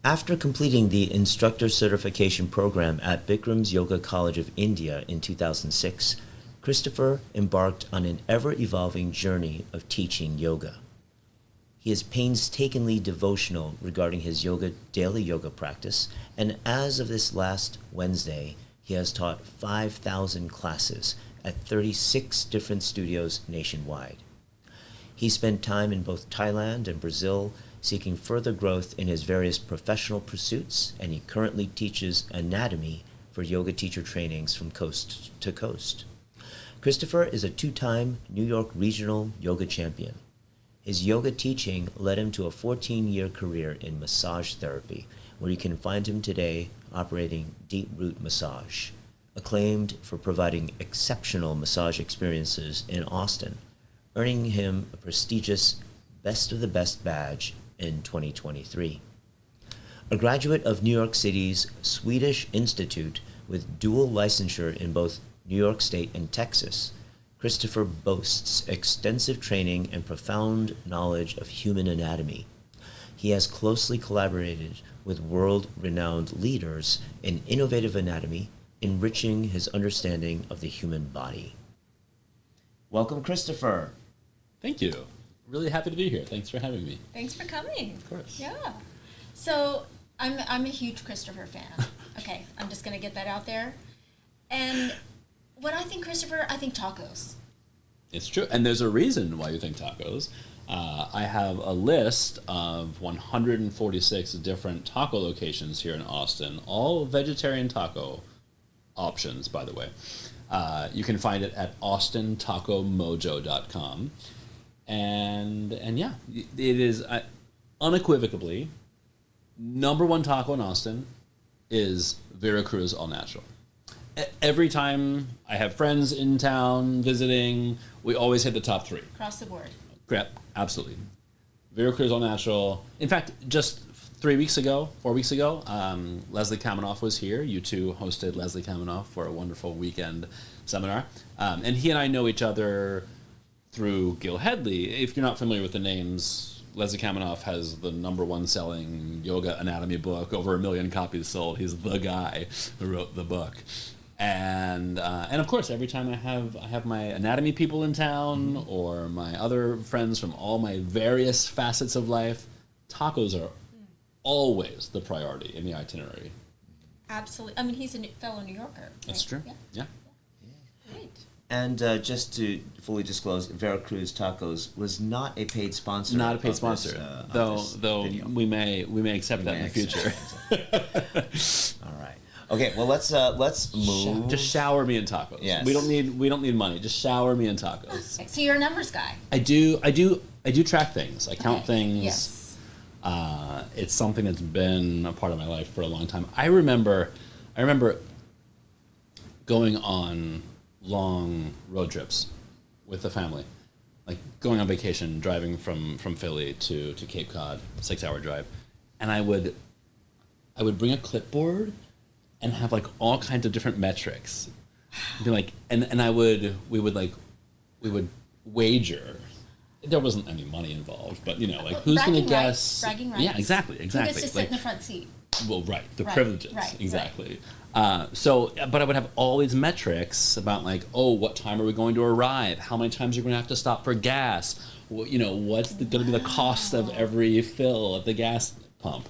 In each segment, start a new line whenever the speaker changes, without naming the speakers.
After completing the instructor certification program at Bikram's Yoga College of India in 2006, Christopher embarked on an ever-evolving journey of teaching yoga. He is painstakingly devotional regarding his daily yoga practice, and as of this last Wednesday, he has taught 5,000 classes at 36 different studios nationwide. He spent time in both Thailand and Brazil seeking further growth in his various professional pursuits, and he currently teaches anatomy for yoga teacher trainings from coast to coast. Christopher is a two-time New York Regional Yoga Champion. His yoga teaching led him to a 14-year career in massage therapy, where you can find him today operating Deep Root Massage, acclaimed for providing exceptional massage experiences in Austin, earning him a prestigious Best of the Best badge in 2023. A graduate of New York City's Swedish Institute with dual licensure in both New York State and Texas, Christopher boasts extensive training and profound knowledge of human anatomy. He has closely collaborated with world-renowned leaders in innovative anatomy, enriching his understanding of the human body. Welcome, Christopher.
Thank you. Really happy to be here. Thanks for having me.
Thanks for coming.
Of course.
Yeah. So I'm a huge Christopher fan. Okay, I'm just going to get that out there. And when I think Christopher, I think tacos.
It's true. And there's a reason why you think tacos. I have a list of 146 different taco locations here in Austin, all vegetarian taco options, by the way. You can find it at austintacomojo.com. And yeah, it is unequivocally number one taco in Austin is Veracruz All Natural. Every time I have friends in town visiting, we always hit the top three.
Across the board.
Correct, absolutely. Veracruz All Natural. In fact, just 4 weeks ago, Leslie Kaminoff was here. You two hosted Leslie Kaminoff for a wonderful weekend seminar. And he and I know each other through Gil Headley. If you're not familiar with the names, Leslie Kaminoff has the number one selling yoga anatomy book, over 1 million copies sold. He's the guy who wrote the book. And of course, every time I have my anatomy people in town or my other friends from all my various facets of life, tacos are always the priority in the itinerary.
Absolutely. I mean, he's a fellow New Yorker. Right?
That's true. Yeah.
Great.
And just to fully disclose, Veracruz Tacos was not a paid sponsor.
Not a paid sponsor, though
video.
we may accept that in the future.
All right. Okay. Well, let's move.
Just shower me in tacos.
Yes.
We don't need money. Just shower me in tacos.
Okay, so you're a numbers guy.
I do track things. I count things.
Yes.
It's something that's been a part of my life for a long time. I remember going on long road trips with the family, like going on vacation, driving from Philly to Cape Cod, 6-hour drive, and I would bring a clipboard and have like all kinds of different metrics. Be like, and we would wager. There wasn't any money involved, but like who's going to guess?
Bragging rights.
Yeah, exactly.
Who gets to sit in the front seat?
Well, right, the
Right,
privileges,
right,
exactly. But I would have all these metrics about like, what time are we going to arrive? How many times are we going to have to stop for gas? What's going to be the cost of every fill at the gas pump?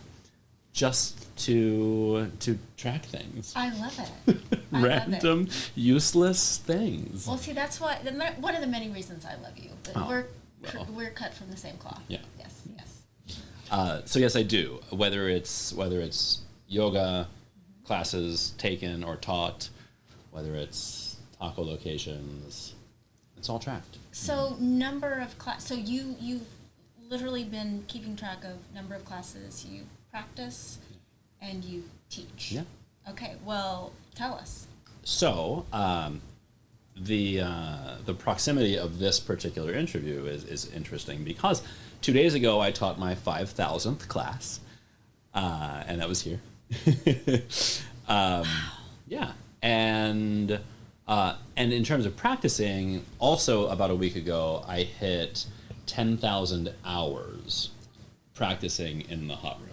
Just to track things.
I love it.
Random, useless things.
Well, see, that's why one of the many reasons I love you. We're cut from the same cloth.
Yeah.
Yes.
So yes, I do. Whether it's yoga classes taken or taught, whether it's taco locations, it's all tracked.
So number of class. So you've literally been keeping track of number of classes you practice and you teach.
Yeah.
Okay. Well, tell us.
So the proximity of this particular interview is interesting because 2 days ago I taught my 5,000th class, and that was here. Yeah, and in terms of practicing, also about a week ago I hit 10,000 hours practicing in the hot room.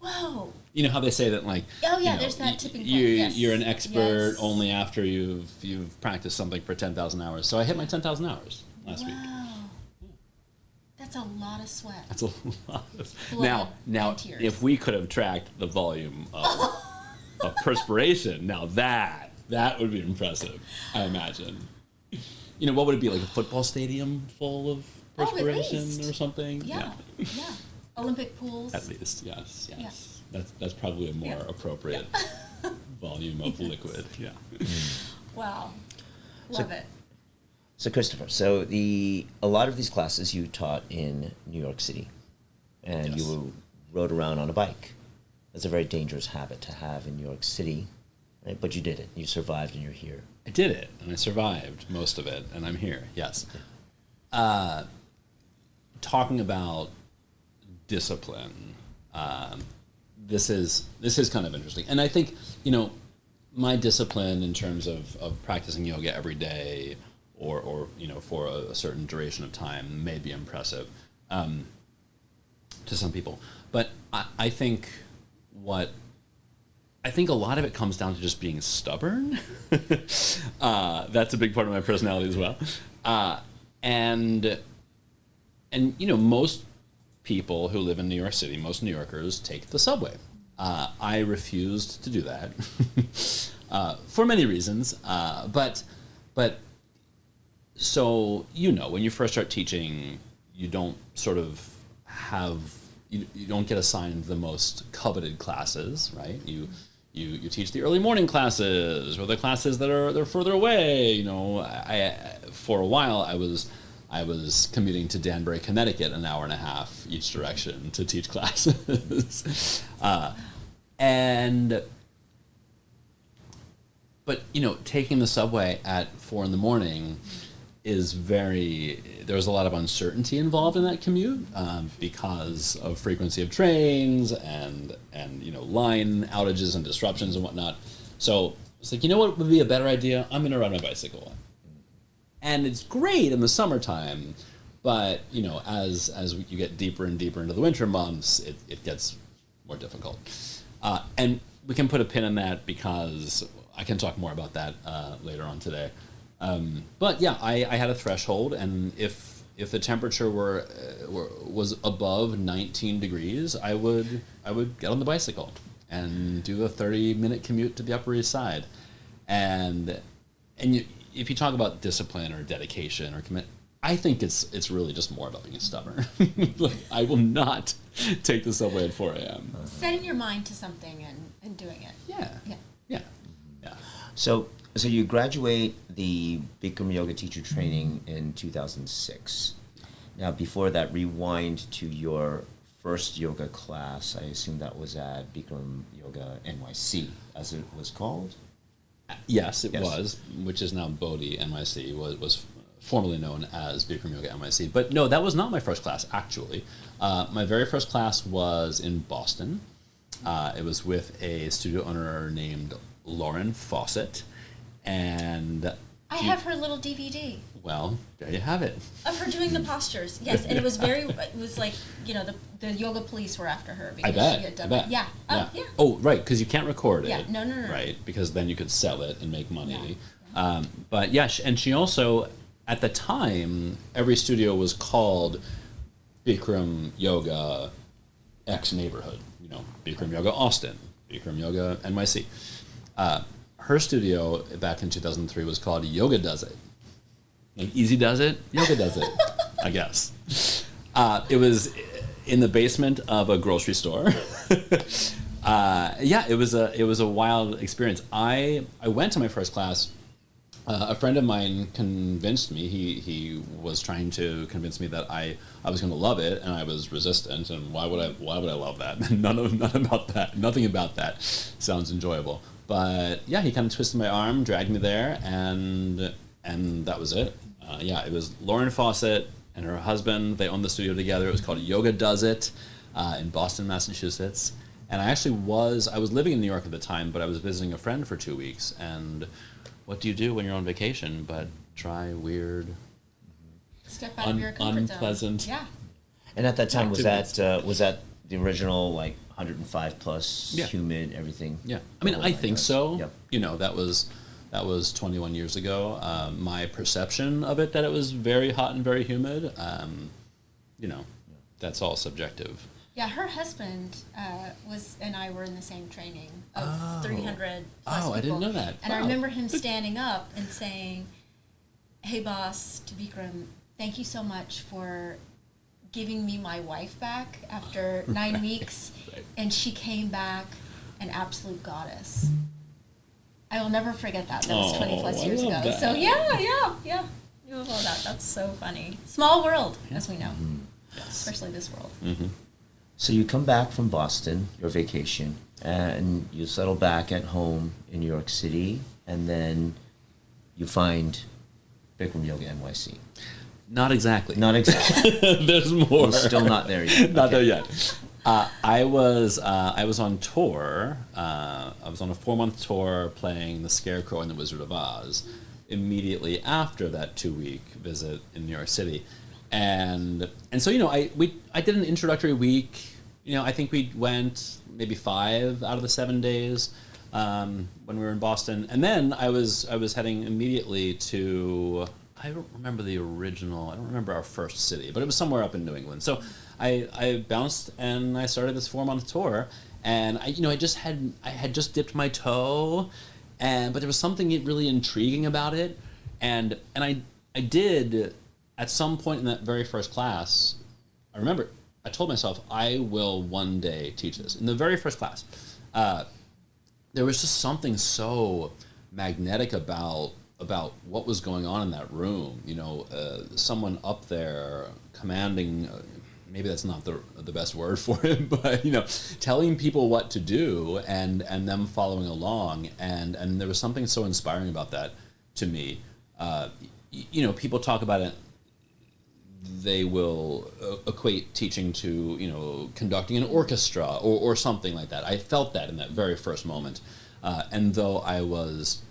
Whoa.
You know how they say that, like,
Oh, yeah,
you know,
there's that tipping point. Yes.
You're an expert
Yes.
only after you've practiced something for 10,000 hours. So I hit my 10,000 hours last week.
Wow. That's a lot of sweat.
That's a lot.
Blood
Now,
and tears.
if we could have tracked the volume of perspiration, now that would be impressive, I imagine. You know, what would it be, like a football stadium full of perspiration or something?
Yeah. Olympic pools.
At least, yes.
Yeah.
That's probably a more appropriate volume of liquid. Yeah.
Wow. Love it.
So Christopher, a lot of these classes you taught in New York City, and
Yes.
you rode around on a bike. That's a very dangerous habit to have in New York City, right? But you did it. You survived, and you're here.
I did it, and I survived most of it, and I'm here. Yes. Talking about discipline, this is kind of interesting, and I think, you know, my discipline in terms of practicing yoga every day, or you know, for a certain duration of time, may be impressive to some people, but I think a lot of it comes down to just being stubborn. That's a big part of my personality as well. And you know, most people who live in New York City, most New Yorkers, take the subway. I refused to do that for many reasons. But so, you know, when you first start teaching, you don't sort of have, you don't get assigned the most coveted classes, right? You teach the early morning classes, or the classes they're further away. You know, for a while I was commuting to Danbury, Connecticut, an hour and a half each direction to teach classes. But you know, taking the subway at 4 a.m. is there's a lot of uncertainty involved in that commute, because of frequency of trains and you know, line outages and disruptions and whatnot. So it's like, you know what would be a better idea? I'm going to ride my bicycle. And it's great in the summertime, but you know, as you get deeper and deeper into the winter months, it gets more difficult. And we can put a pin in that, because I can talk more about that later on today. But yeah, I had a threshold, and if the temperature was above 19 degrees, I would get on the bicycle and do the 30-minute commute to the Upper East Side. And if you talk about discipline or dedication or commit, I think it's really just more about being stubborn. Like, I will not take the subway at 4 a.m.
Setting your mind to something and doing it.
Yeah.
So you graduate the Bikram yoga teacher training in 2006. Now, before that, rewind to your first yoga class. I assume that was at Bikram Yoga NYC, as it was called.
Yes, it was, which is now Bodhi NYC, was formerly known as Bikram Yoga NYC. But no, that was not my first class, actually. My very first class was in Boston. It was with a studio owner named Lauren Fawcett. And
I have her little DVD.
Well, there you have it.
Of her doing the postures, yes. And it was like, you know, the yoga police were after her because she had done it. Yeah. Yeah.
Oh, right, because you can't record it.
Yeah, no.
Right, because then you could sell it and make money. Yeah. But yeah, and she also, at the time, every studio was called Bikram Yoga X neighborhood. You know, Bikram Yoga Austin, Bikram Yoga NYC. Her studio back in 2003 was called Yoga Does It. Like Easy Does It, Yoga Does It, I guess. It was in the basement of a grocery store. Yeah, it was a wild experience. I went to my first class. A friend of mine convinced me. He was trying to convince me that I was going to love it, and I was resistant. And why would I love that? Nothing about that sounds enjoyable. But yeah, he kind of twisted my arm, dragged me there, and that was it. Yeah, it was Lauren Fawcett and her husband. They owned the studio together. It was called Yoga Does It in Boston, Massachusetts. And I was living in New York at the time, but I was visiting a friend for 2 weeks. And what do you do when you're on vacation but try weird,
step out of your comfort
unpleasant?
zone. Yeah.
And at that time, was that the original, like 105 plus,
Yeah.
humid, everything.
Yeah, I mean, I think so.
Yep.
You know, that was 21 years ago. My perception of it, that it was very hot and very humid, you know, that's all subjective.
Yeah, her husband and I were in the same training of 300 plus people.
I didn't know that.
And I
Wow.
remember him standing up and saying, "Hey, boss," to Bikram, "thank you so much for giving me my wife back after 9 weeks."
Right.
And she came back an absolute goddess. I will never forget that. That was 20 plus
I
years ago.
love that.
So yeah. You love all that. That's so funny. Small world, as we know,
Yes.
especially this world.
Mm-hmm.
So you come back from Boston, your vacation, and you settle back at home in New York City, and then you find Bikram Yoga NYC.
Not exactly.
Not exactly.
There's more.
We're still not there yet.
Not
Okay.
there yet. I was on tour. I was on a 4-month tour playing The Scarecrow and the Wizard of Oz immediately after that 2-week visit in New York City. And so, you know, I did an introductory week. You know, I think we went maybe 5 out of the 7 days when we were in Boston. And then I was heading immediately to, I don't remember the original, I don't remember our first city, but it was somewhere up in New England. So I bounced and I started this 4-month tour. And I had just dipped my toe, but there was something really intriguing about it. And I did, at some point in that very first class, I remember I told myself I will one day teach this. In the very first class, there was just something so magnetic about what was going on in that room. You know, someone up there commanding. Maybe that's not the best word for it, but you know, telling people what to do and them following along, and there was something so inspiring about that to me. You know, people talk about it. They will equate teaching to, you know, conducting an orchestra or something like that. I felt that in that very first moment, and though I was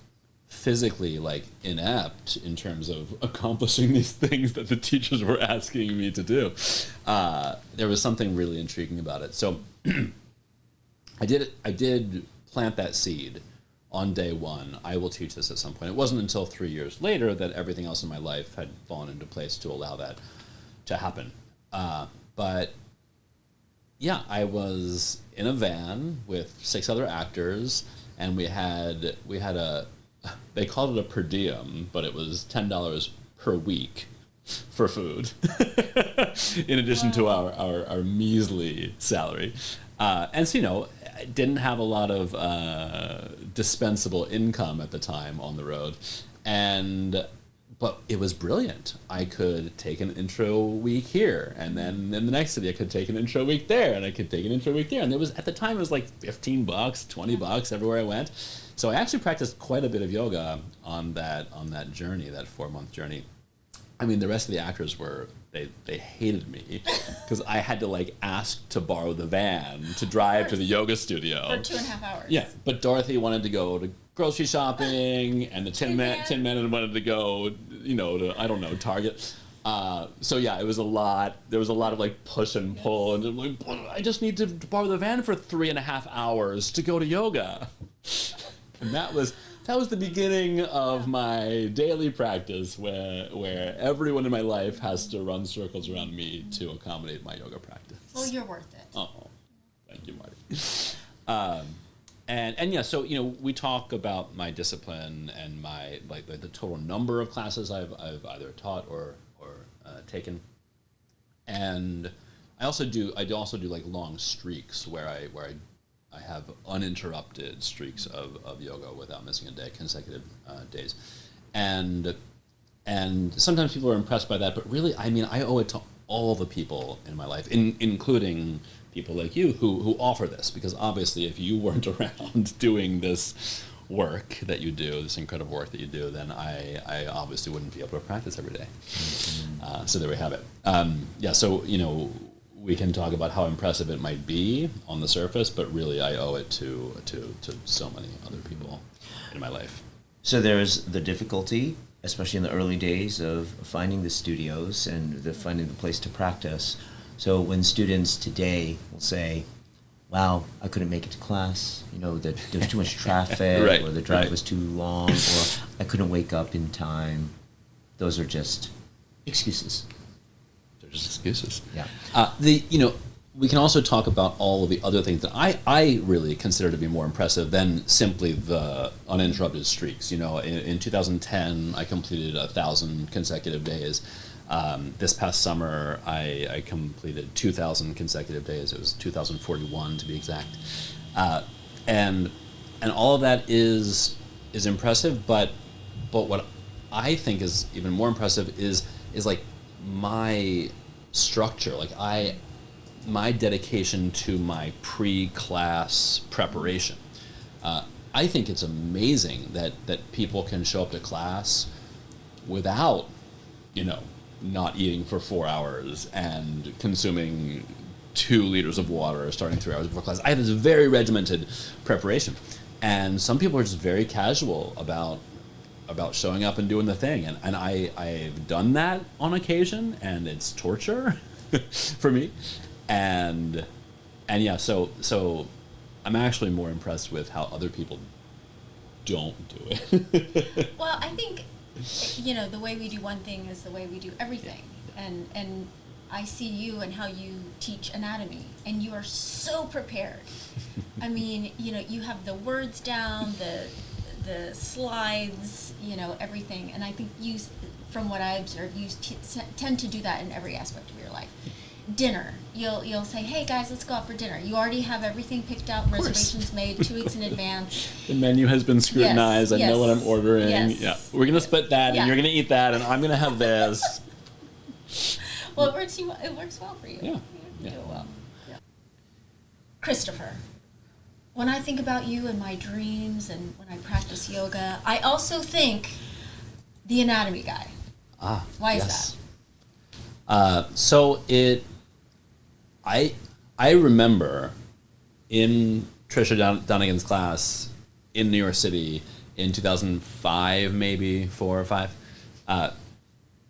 physically like inept in terms of accomplishing these things that the teachers were asking me to do, there was something really intriguing about it. So I did plant that seed on day one. I will teach this at some point. It wasn't until 3 years later that everything else in my life had fallen into place to allow that to happen. But yeah, I was in a van with 6 other actors, and we had a, they called it a per diem, but it was $10 per week for food, in addition to our measly salary. And so, you know, I didn't have a lot of dispensable income at the time on the road, but it was brilliant. I could take an intro week here, and then in the next city I could take an intro week there, and I could take an intro week there. And there was, at the time, it was like $15, $20 everywhere I went. So I actually practiced quite a bit of yoga on that journey, that 4-month journey. I mean, the rest of the actors they hated me because I had to like ask to borrow the van to drive to the yoga studio
For 2.5 hours.
Yeah, but Dorothy wanted to go to grocery shopping, and the Tin Man wanted to go, you know, to, I don't know, Target. So yeah, it was a lot. There was a lot of like push and pull, and like, I just need to borrow the van for 3.5 hours to go to yoga. And that was the beginning of my daily practice, where everyone in my life has to run circles around me to accommodate my yoga practice.
Well, you're worth it.
Oh, thank you, Marty. And yeah, so, you know, we talk about my discipline and my like the total number of classes I've either taught or taken, and I also do like long streaks where I have uninterrupted streaks of yoga without missing a day, consecutive days, and sometimes people are impressed by that, but really, I mean, I owe it to all the people in my life, including people like you who offer this, because obviously if you weren't around doing this work that you do, this incredible work that you do, then I obviously wouldn't be able to practice every day. So there we have it. Yeah, so, you know, we can talk about how impressive it might be on the surface, but really I owe it to so many other people in my life.
So there's the difficulty, especially in the early days, of finding the studios and finding the place to practice. So when students today will say, wow, I couldn't make it to class, that there was too much traffic,
Right,
or the drive
right.
was too long, or I couldn't wake up in time, those are just excuses.
They're just excuses.
Yeah.
We can also talk about all of the other things that I really consider to be more impressive than simply the uninterrupted streaks. In 2010, I completed 1,000 consecutive days. This past summer, I completed 2,000 consecutive days. It was 2,041 to be exact. And all of that is impressive, but what I think is even more impressive is like my structure. Like my dedication to my pre-class preparation. I think it's amazing that people can show up to class without, not eating for 4 hours and consuming 2 liters of water starting 3 hours before class. I have this very regimented preparation. And some people are just very casual about showing up and doing the thing. And I've done that on occasion, and it's torture for me. And yeah, so I'm actually more impressed with how other people don't do it.
Well, I think, the way we do one thing is the way we do everything. And I see you and how you teach anatomy, and you are so prepared. I mean, you have the words down, the slides, everything. And I think you, from what I observe, you tend to do that in every aspect of your life. Dinner, you'll say, hey guys, let's go out for dinner. You already have everything picked out, reservations made 2 weeks in advance.
The menu has been scrutinized.
Yes,
I know what I'm ordering.
yes.
Yeah, we're gonna split that, and you're gonna eat that, and I'm gonna have this.
Well, it works well for you.
Yeah.
You do it well. Yeah. Christopher, when I think about you in my dreams and when I practice yoga, I also think the anatomy guy. Why is that?
So I remember in Trisha Donegan's class in New York City in 2005, maybe 4 or 5,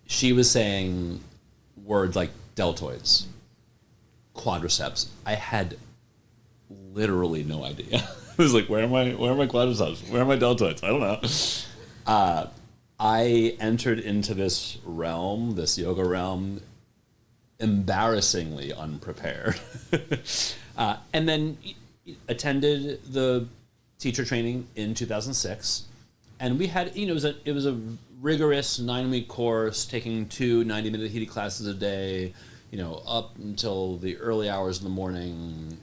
she was saying words like deltoids, quadriceps. I had literally no idea. I was like, where are my quadriceps? Where are my deltoids? I don't know. I entered into this realm, this yoga realm, embarrassingly unprepared. And then attended the teacher training in 2006. And we had, it was a rigorous 9-week course, taking 2 90-minute heated classes a day, up until the early hours of the morning,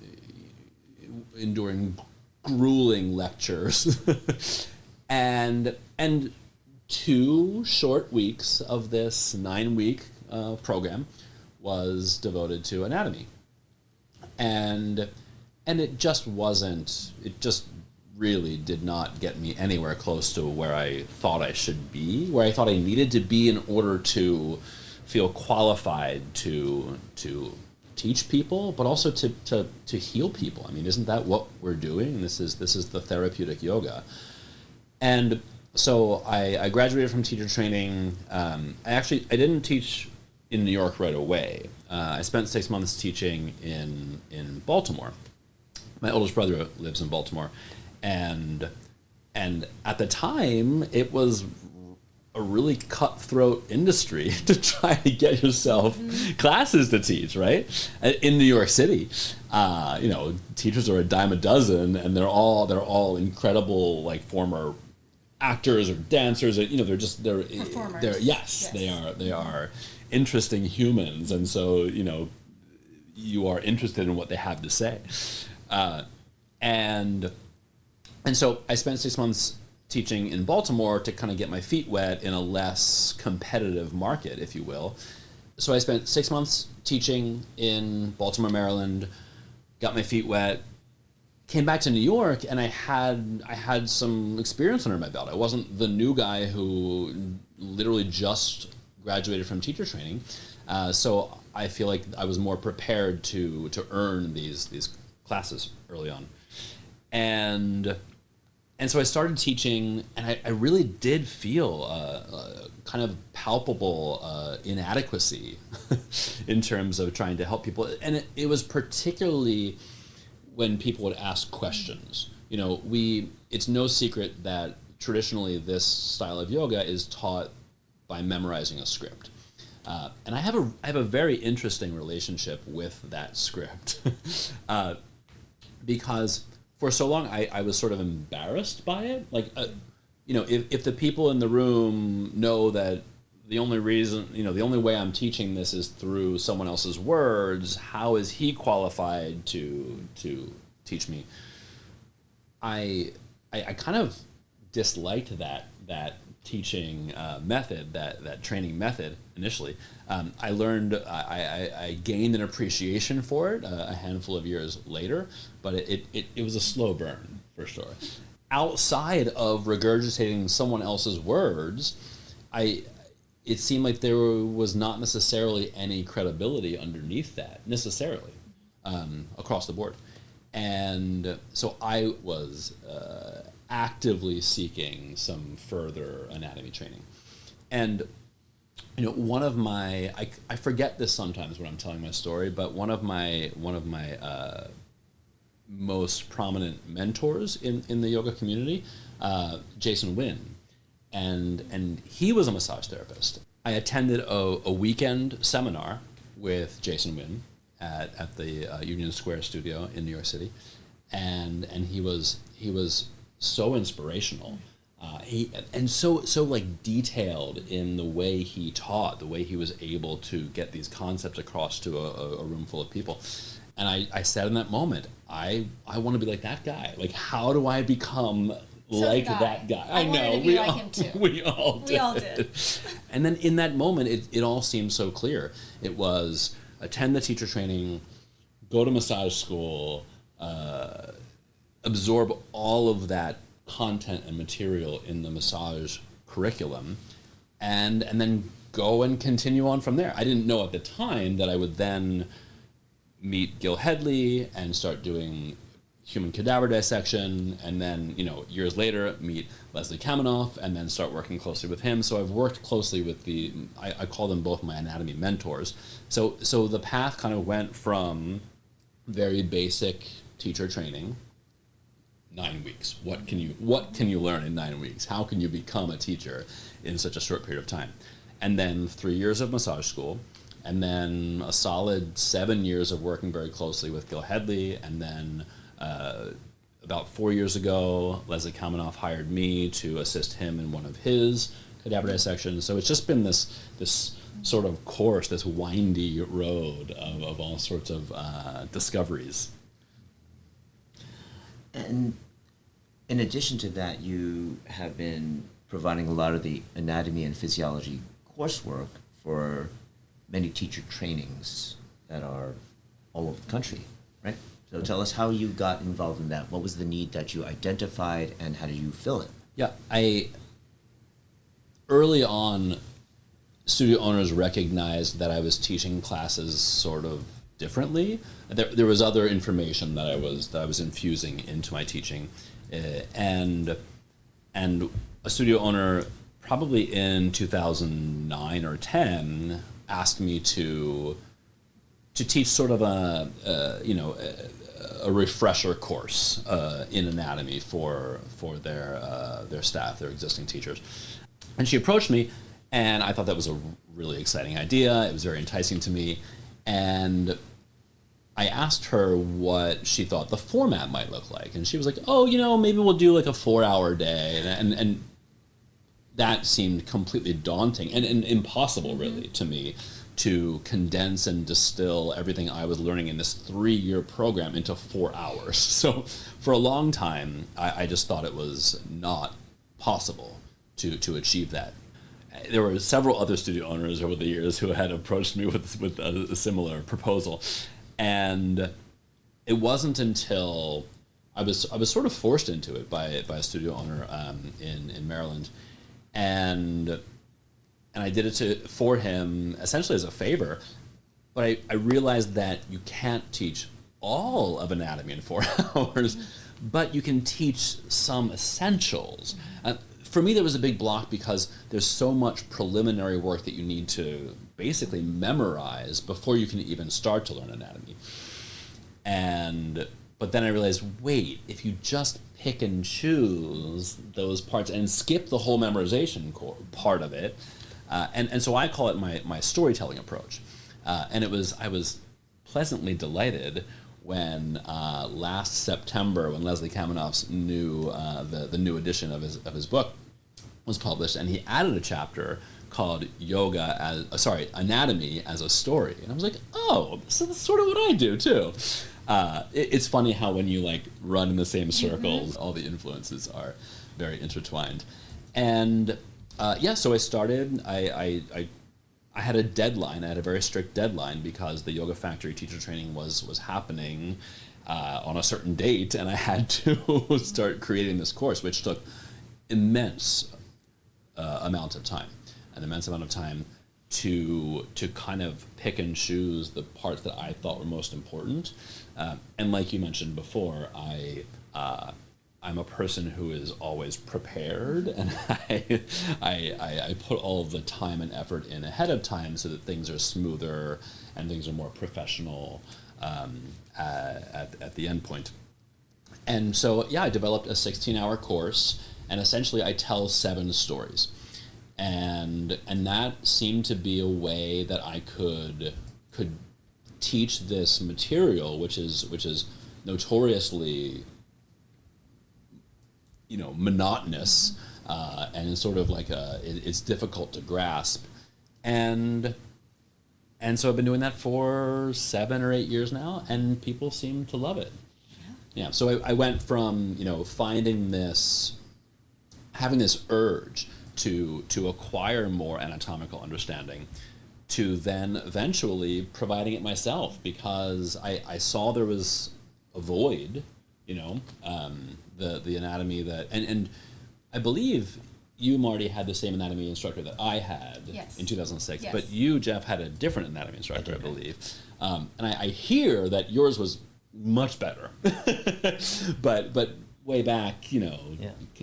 enduring grueling lectures. and 2 short weeks of this 9-week program was devoted to anatomy. And it just really did not get me anywhere close to where I thought I should be, where I thought I needed to be in order to feel qualified to teach people, but also to heal people. I mean, isn't that what we're doing? This is the therapeutic yoga. And so I graduated from teacher training. I didn't teach in New York right away. I spent 6 months teaching in Baltimore. My oldest brother lives in Baltimore, and at the time it was a really cutthroat industry to try to get yourself classes to teach, right? In New York City, teachers are a dime a dozen, and they're all incredible, like former actors or dancers. They're
performers.
Yes, they are interesting humans, and so you are interested in what they have to say, and so I spent 6 months teaching in Baltimore to kind of get my feet wet in a less competitive market, if you will. So I spent 6 months teaching in Baltimore, Maryland, got my feet wet, came back to New York, and I had some experience under my belt. I wasn't the new guy who literally just graduated from teacher training, so I feel like I was more prepared to earn these classes early on. And And so I started teaching, and I really did feel kind of palpable inadequacy in terms of trying to help people. And it was particularly when people would ask questions. You know, it's no secret that traditionally this style of yoga is taught by memorizing a script. And I have a very interesting relationship with that script because for so long I was sort of embarrassed by it. Like, you know, if the people in the room know that the only reason, you know, the only way I'm teaching this is through someone else's words, how is he qualified to teach me? I kind of disliked that teaching method, that training method initially. I gained an appreciation for it a handful of years later, but it was a slow burn for sure. Outside of regurgitating someone else's words, it seemed like there was not necessarily any credibility underneath that necessarily across the board. And so I was actively seeking some further anatomy training. And, you know, one of my, I forget this sometimes when I'm telling my story, but one of my most prominent mentors in the yoga community, Jason Wynn, and he was a massage therapist. I attended a weekend seminar with Jason Wynn at the Union Square studio in New York City, and he was so inspirational. And so like detailed in the way he taught, the way he was able to get these concepts across to a room full of people. And I said in that moment, I want to be like that guy. Like, how do I become like that guy?
I know, we like him too.
We all
did.
And then in that moment, it all seemed so clear. It was attend the teacher training, go to massage school, absorb all of that content and material in the massage curriculum, and then go and continue on from there. I didn't know at the time that I would then meet Gil Headley and start doing human cadaver dissection, and then, you know, years later meet Leslie Kaminoff and then start working closely with him. So I've worked closely with I call them both my anatomy mentors. So the path kind of went from very basic teacher training, 9 weeks. What can you learn in 9 weeks? How can you become a teacher in such a short period of time? And then 3 years of massage school, and then a solid 7 years of working very closely with Gil Headley, and then about 4 years ago, Leslie Kaminoff hired me to assist him in one of his cadaver dissections. So it's just been this sort of course, this windy road of all sorts of discoveries.
And in addition to that, you have been providing a lot of the anatomy and physiology coursework for many teacher trainings that are all over the country, right? So tell us how you got involved in that. What was the need that you identified, and how did you fill it?
Yeah, early on, studio owners recognized that I was teaching classes sort of differently. There was other information that I was infusing into my teaching, and a studio owner probably in 2009 or 10 asked me to teach sort of a refresher course in anatomy for their staff, their existing teachers. And she approached me, and I thought that was a really exciting idea. It was very enticing to me, and I asked her what she thought the format might look like, and she was like, "Oh, you know, maybe we'll do like a 4-hour day," and that seemed completely daunting and impossible, really, to me, to condense and distill everything I was learning in this 3-year program into 4 hours. So for a long time, I just thought it was not possible to achieve that. There were several other studio owners over the years who had approached me with a similar proposal, and it wasn't until I was sort of forced into it by a studio owner in Maryland, and I did it for him essentially as a favor. But I realized that you can't teach all of anatomy in 4 hours. but you can teach some essentials. For me, there was a big block because there's so much preliminary work that you need to basically memorize before you can even start to learn anatomy. But then I realized, wait, if you just pick and choose those parts and skip the whole memorization part of it, and so I call it my storytelling approach. And I was pleasantly delighted when last September, when Leslie Kamenoff's the new edition of his book was published, and he added a chapter called Anatomy as a Story. And I was like, oh, so that's sort of what I do too. It's funny how when you like run in the same circles, all the influences are very intertwined. And so I started, I had a deadline, I had a very strict deadline because the Yoga Factory teacher training was happening on a certain date, and I had to start creating this course, which took immense amount of time to kind of pick and choose the parts that I thought were most important. And like you mentioned before, I'm a person who is always prepared, and I put all of the time and effort in ahead of time so that things are smoother and things are more professional at the end point. And so, I developed a 16-hour course, and essentially I tell 7 stories. And that seemed to be a way that I could teach this material, which is notoriously, monotonous, and it's sort of like it's difficult to grasp, and so I've been doing that for 7 or 8 years now, and people seem to love it. Yeah. So I went from having this urge to acquire more anatomical understanding, to then eventually providing it myself, because I saw there was a void, the anatomy that, and I believe you, Marty, had the same anatomy instructor that I had in 2006, but you, Jeff, had a different anatomy instructor, I believe. And I hear that yours was much better, but way back,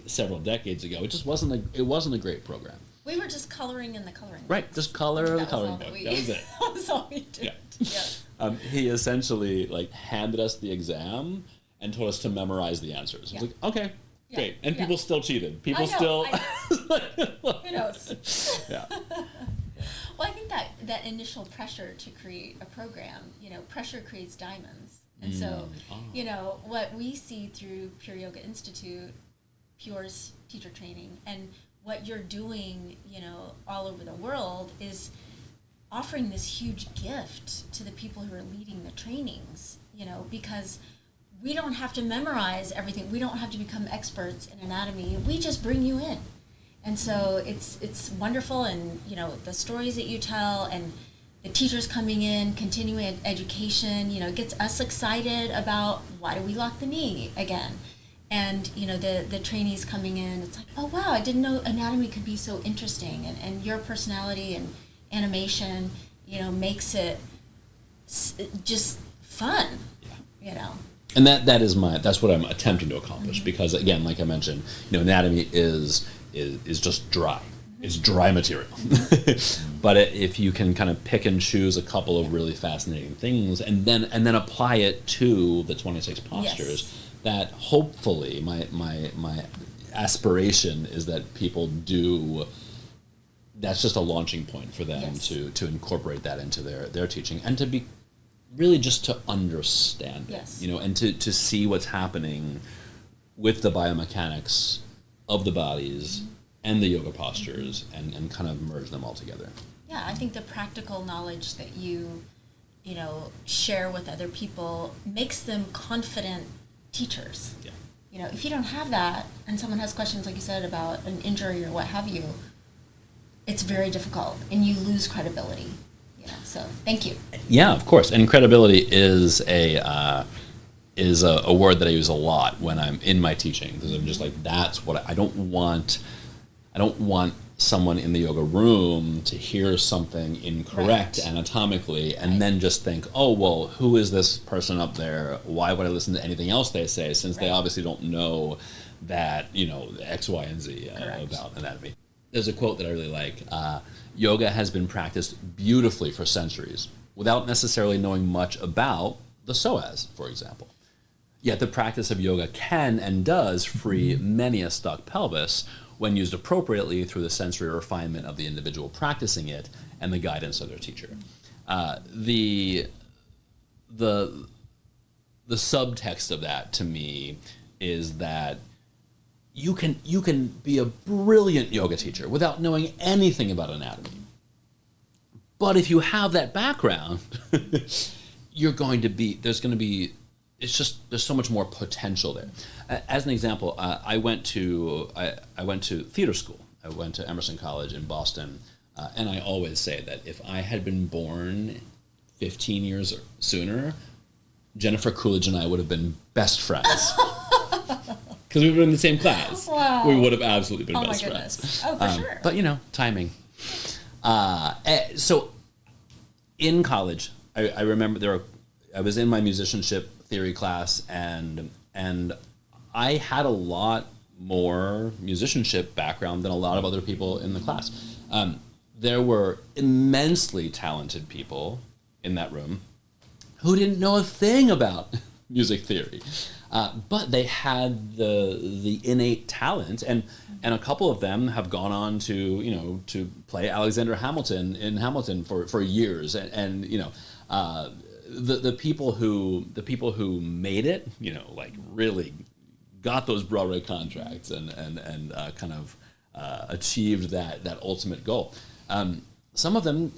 several decades ago, it just wasn't a great program.
We were just coloring in the coloring
right,
books.
Just color the coloring book. That was it.
That was all we did.
Yeah.
Yes.
He essentially handed us the exam and told us to memorize the answers. I was like, okay, great. And people still cheated. People still.
Who knows?
Yeah.
Well, I think that initial pressure to create a program, pressure creates diamonds. And so, what we see through Pure Yoga Institute, Pure's teacher training, and what you're doing, all over the world, is offering this huge gift to the people who are leading the trainings, because we don't have to memorize everything. We don't have to become experts in anatomy. We just bring you in. And so it's wonderful, and, the stories that you tell, and the teachers coming in, continuing education, it gets us excited about why do we lock the knee again. And, the trainees coming in, it's like, oh, wow, I didn't know anatomy could be so interesting. And your personality and animation, makes it just fun,
And that's what I'm attempting to accomplish, because, again, like I mentioned, anatomy is just dry. It's dry material. But if you can kind of pick and choose a couple of really fascinating things, and then apply it to the 26 postures, that hopefully my aspiration is that people do. That's just a launching point for them to incorporate that into their teaching, and to be really just to understand it, and to see what's happening with the biomechanics of the bodies and the yoga postures, and kind of merge them all together.
Yeah, I think the practical knowledge that you share with other people makes them confident teachers. Yeah. If you don't have that, and someone has questions, like you said, about an injury or what have you, it's very difficult, and you lose credibility. So thank you. Yeah,
of course. And credibility is a word that I use a lot when I'm in my teaching, because I'm just like, that's what I don't want someone in the yoga room to hear something incorrect
Right.
anatomically and
Right.
then just think, oh, well, who is this person up there? Why would I listen to anything else they say, since they
Right.
obviously don't know that, X, Y, and Z
Correct.
about anatomy. There's a quote that I really like. Yoga has been practiced beautifully for centuries without necessarily knowing much about the psoas, for example. Yet the practice of yoga can and does free many a stuck pelvis when used appropriately through the sensory refinement of the individual practicing it and the guidance of their teacher. The subtext of that to me is that you can be a brilliant yoga teacher without knowing anything about anatomy. But if you have that background, there's so much more potential there. As an example, I went to theater school. I went to Emerson College in Boston, and I always say that if I had been born 15 years sooner, Jennifer Coolidge and I would have been best friends. Because we were in the same class.
Wow.
We would have absolutely been
Oh
best
my goodness.
friends.
Oh, for sure.
But, timing. So in college, I remember I was in my musicianship theory class, and I had a lot more musicianship background than a lot of other people in the class. There were immensely talented people in that room who didn't know a thing about music theory. But they had the innate talent, and a couple of them have gone on to play Alexander Hamilton in Hamilton for years, and the people who made it, really got those Broadway contracts and kind of achieved that ultimate goal. Some of them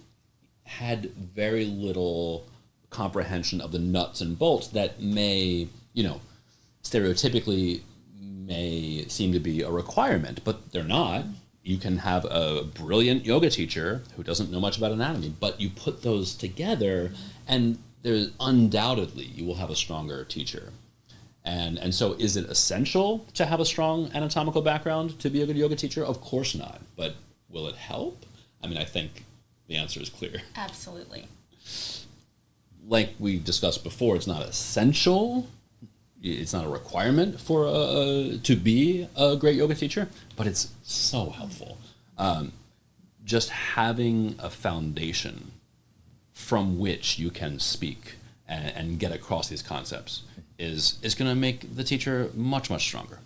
had very little comprehension of the nuts and bolts that may, stereotypically may seem to be a requirement, but they're not. You can have a brilliant yoga teacher who doesn't know much about anatomy, but you put those together and there's undoubtedly you will have a stronger teacher. And so is it essential to have a strong anatomical background to be a good yoga teacher? Of course not. But will it help? I mean, I think the answer is clear.
Absolutely.
Like we discussed before, it's not essential. It's not a requirement for to be a great yoga teacher, but it's so helpful. Just having a foundation from which you can speak and get across these concepts is going to make the teacher much, much stronger.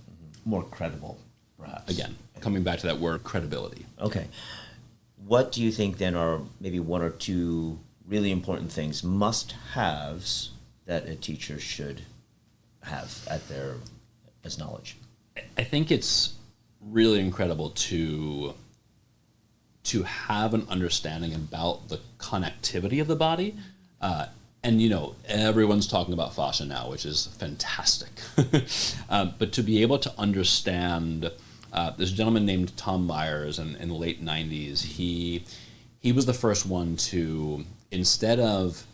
More credible, perhaps.
Again, coming back to that word, credibility.
Okay. What do you think then are maybe one or two really important things, must-haves, that a teacher should have as knowledge?
I think it's really incredible to have an understanding about the connectivity of the body. And everyone's talking about fascia now, which is fantastic. But to be able to understand, this gentleman named Tom Myers in the late 90s, he was the first one to, instead of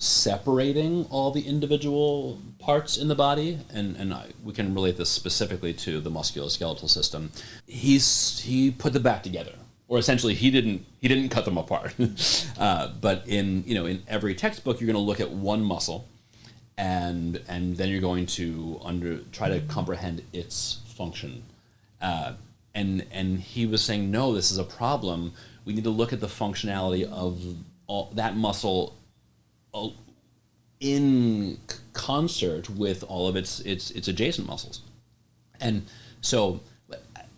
separating all the individual parts in the body, and we can relate this specifically to the musculoskeletal system, he put them back together. Or essentially, he didn't cut them apart. But in every textbook, you're going to look at one muscle, and then you're going to try to comprehend its function. And he was saying, no, this is a problem. We need to look at the functionality of that muscle in concert with all of its adjacent muscles. And so,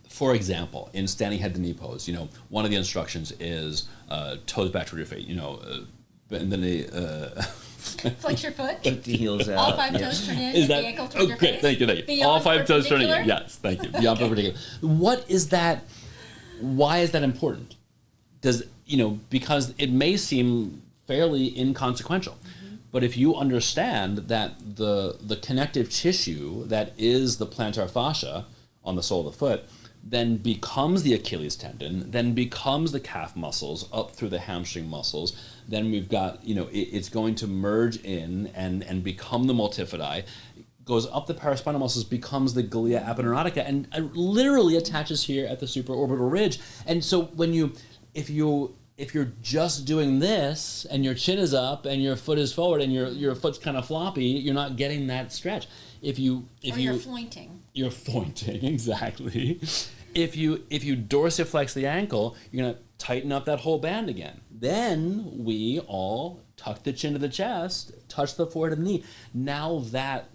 for example, in standing head to knee pose, one of the instructions is toes back toward your feet, and then
Flex your foot.
Kick the heels out.
All five toes turn in.
Is
the
that
ankle toward your
okay?
face.
Thank you.
Beyond
All five toes turning in.
perpendicular.
Yes, thank you. Beyond perpendicular. What is that? Why is that important? Because it may seem fairly inconsequential, but if you understand that the connective tissue that is the plantar fascia on the sole of the foot then becomes the Achilles tendon, then becomes the calf muscles up through the hamstring muscles, then we've got, it's going to merge in and become the multifidi. goes up the paraspinal muscles, becomes the glia aponeurotica, and literally attaches here at the supraorbital ridge. And so if you're just doing this and your chin is up and your foot is forward and your foot's kind of floppy, you're not getting that stretch. If you're
fointing.
You're fointing, exactly. If you dorsiflex the ankle, you're gonna tighten up that whole band again. Then we all tuck the chin to the chest, touch the forehead and the knee. Now that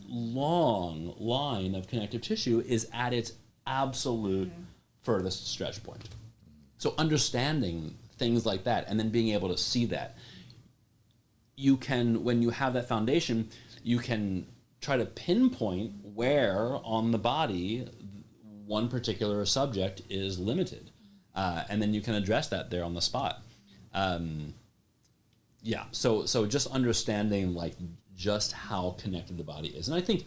long line of connective tissue is at its absolute furthest stretch point. So understanding things like that and then being able to see that, you can, when you have that foundation, you can try to pinpoint where on the body one particular subject is limited. And then you can address that there on the spot. So just understanding like just how connected the body is. And I think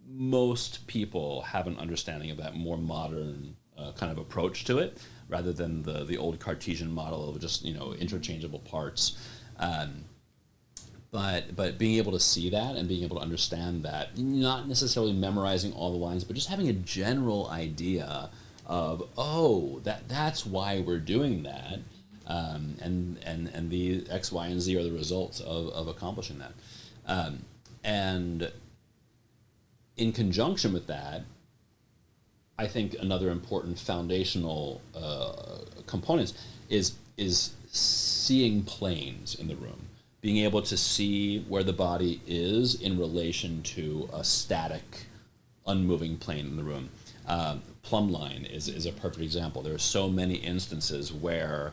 most people have an understanding of that more modern kind of approach to it, rather than the old Cartesian model of just, interchangeable parts. But being able to see that and being able to understand that, not necessarily memorizing all the lines, but just having a general idea of, that's why we're doing that, and the X, Y, and Z are the results of accomplishing that. And in conjunction with that, I think another important foundational component is seeing planes in the room, being able to see where the body is in relation to a static, unmoving plane in the room. Plumb line is a perfect example. There are so many instances where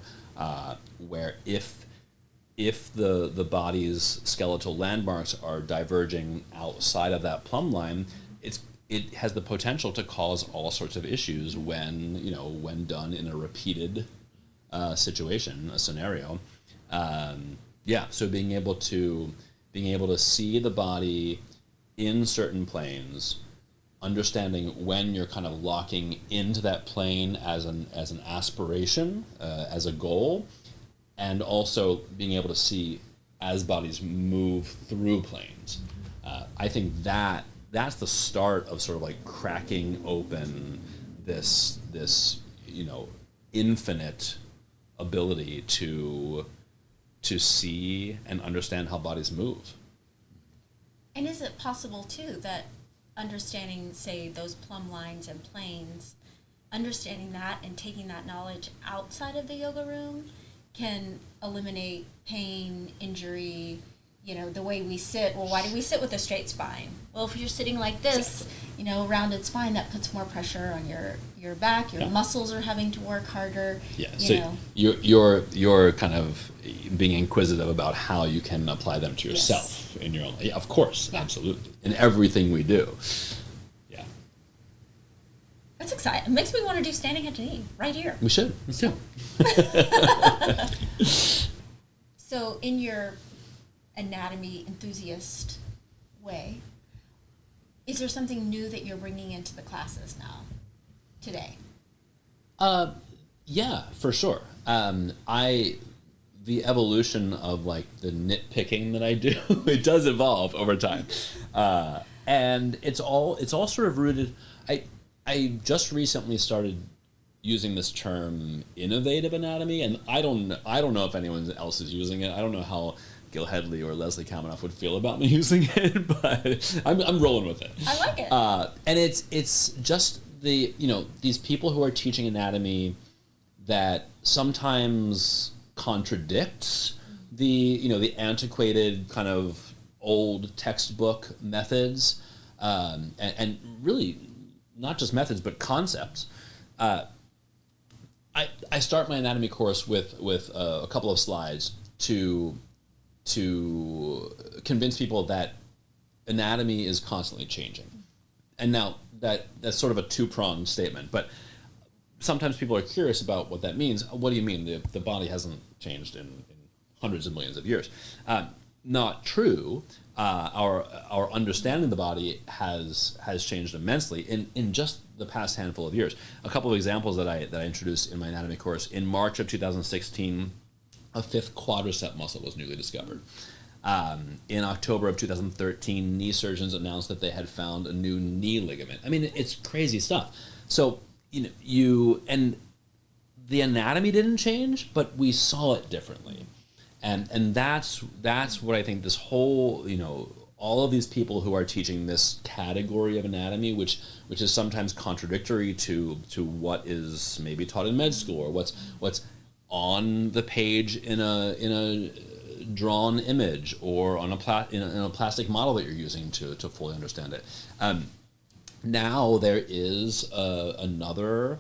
if the body's skeletal landmarks are diverging outside of that plumb line, it has the potential to cause all sorts of issues when done in a repeated situation, a scenario. So being able to see the body in certain planes, understanding when you're kind of locking into that plane as an aspiration, as a goal, and also being able to see as bodies move through planes. I think that's the start of sort of like cracking open this infinite ability to see and understand how bodies move.
And is it possible too that understanding, say, those plumb lines and planes, understanding that and taking that knowledge outside of the yoga room can eliminate pain, injury, the way we sit? Well, why do we sit with a straight spine? Well, if you're sitting like this, rounded spine, that puts more pressure on your back. Your muscles are having to work harder.
Yeah. So you're kind of being inquisitive about how you can apply them to yourself in your own. Yeah, of course, absolutely, in everything we do. Yeah.
That's exciting. It makes me want to do standing head to knee right here.
We should. Me too.
So, in your anatomy enthusiast way, is there something new that you're bringing into the classes now, today?
Yeah, for sure. The evolution of like the nitpicking that I do, it does evolve over time, and it's all sort of rooted. I just recently started using this term innovative anatomy, and I don't know if anyone else is using it. I don't know how Gil Headley or Leslie Kaminoff would feel about me using it, but I'm rolling with it.
I like it.
And it's just these people who are teaching anatomy that sometimes contradicts the antiquated kind of old textbook methods, and really not just methods but concepts. I start my anatomy course with a couple of slides to convince people that anatomy is constantly changing. And now that's sort of a two-pronged statement, but sometimes people are curious about what that means. What do you mean? The body hasn't changed in hundreds of millions of years. Not true. Our understanding of the body has changed immensely in just the past handful of years. A couple of examples that I introduced in my anatomy course. In March of 2016, a fifth quadricep muscle was newly discovered. In October of 2013, knee surgeons announced that they had found a new knee ligament. I mean, it's crazy stuff. So, and the anatomy didn't change, but we saw it differently. And that's what I think this whole, all of these people who are teaching this category of anatomy, which is sometimes contradictory to what is maybe taught in med school, or what's on the page in a drawn image, or on in a plastic model that you're using to fully understand it. Now there is another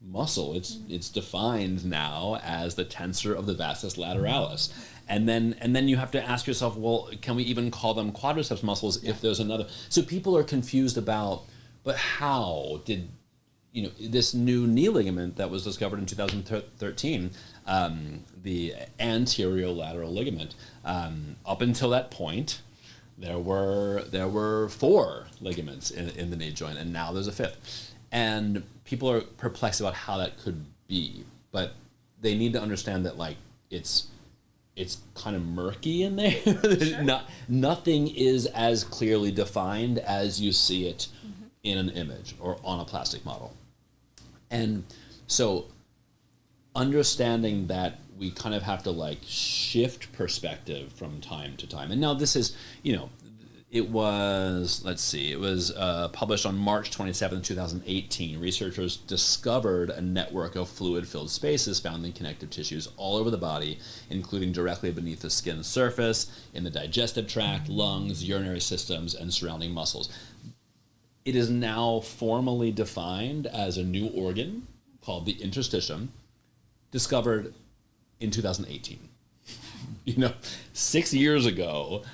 muscle. It's defined now as the tensor of the vastus lateralis. And then you have to ask yourself, well, can we even call them quadriceps muscles if there's another? So people are confused about, but how did, this new knee ligament that was discovered in 2013, the anterior lateral ligament, up until that point, there were 4 ligaments in the knee joint, and now there's a 5th. And people are perplexed about how that could be, but they need to understand that it's kind of murky in there. Sure. Nothing is as clearly defined as you see it in an image or on a plastic model. And so understanding that we kind of have to shift perspective from time to time. And now this is, it was published on March 27, 2018. Researchers discovered a network of fluid-filled spaces found in connective tissues all over the body, including directly beneath the skin surface, in the digestive tract, lungs, urinary systems, and surrounding muscles. It is now formally defined as a new organ called the interstitium, discovered in 2018. 6 years ago,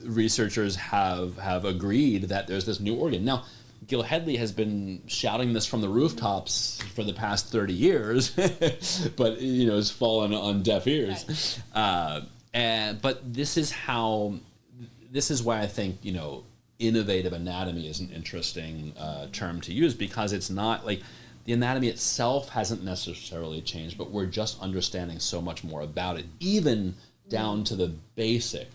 researchers have agreed that there's this new organ. Now, Gil Hedley has been shouting this from the rooftops for the past 30 years, but it's fallen on deaf ears. Right. But this is why I think innovative anatomy is an interesting term to use, because it's not the anatomy itself hasn't necessarily changed, but we're just understanding so much more about it, even down to the basic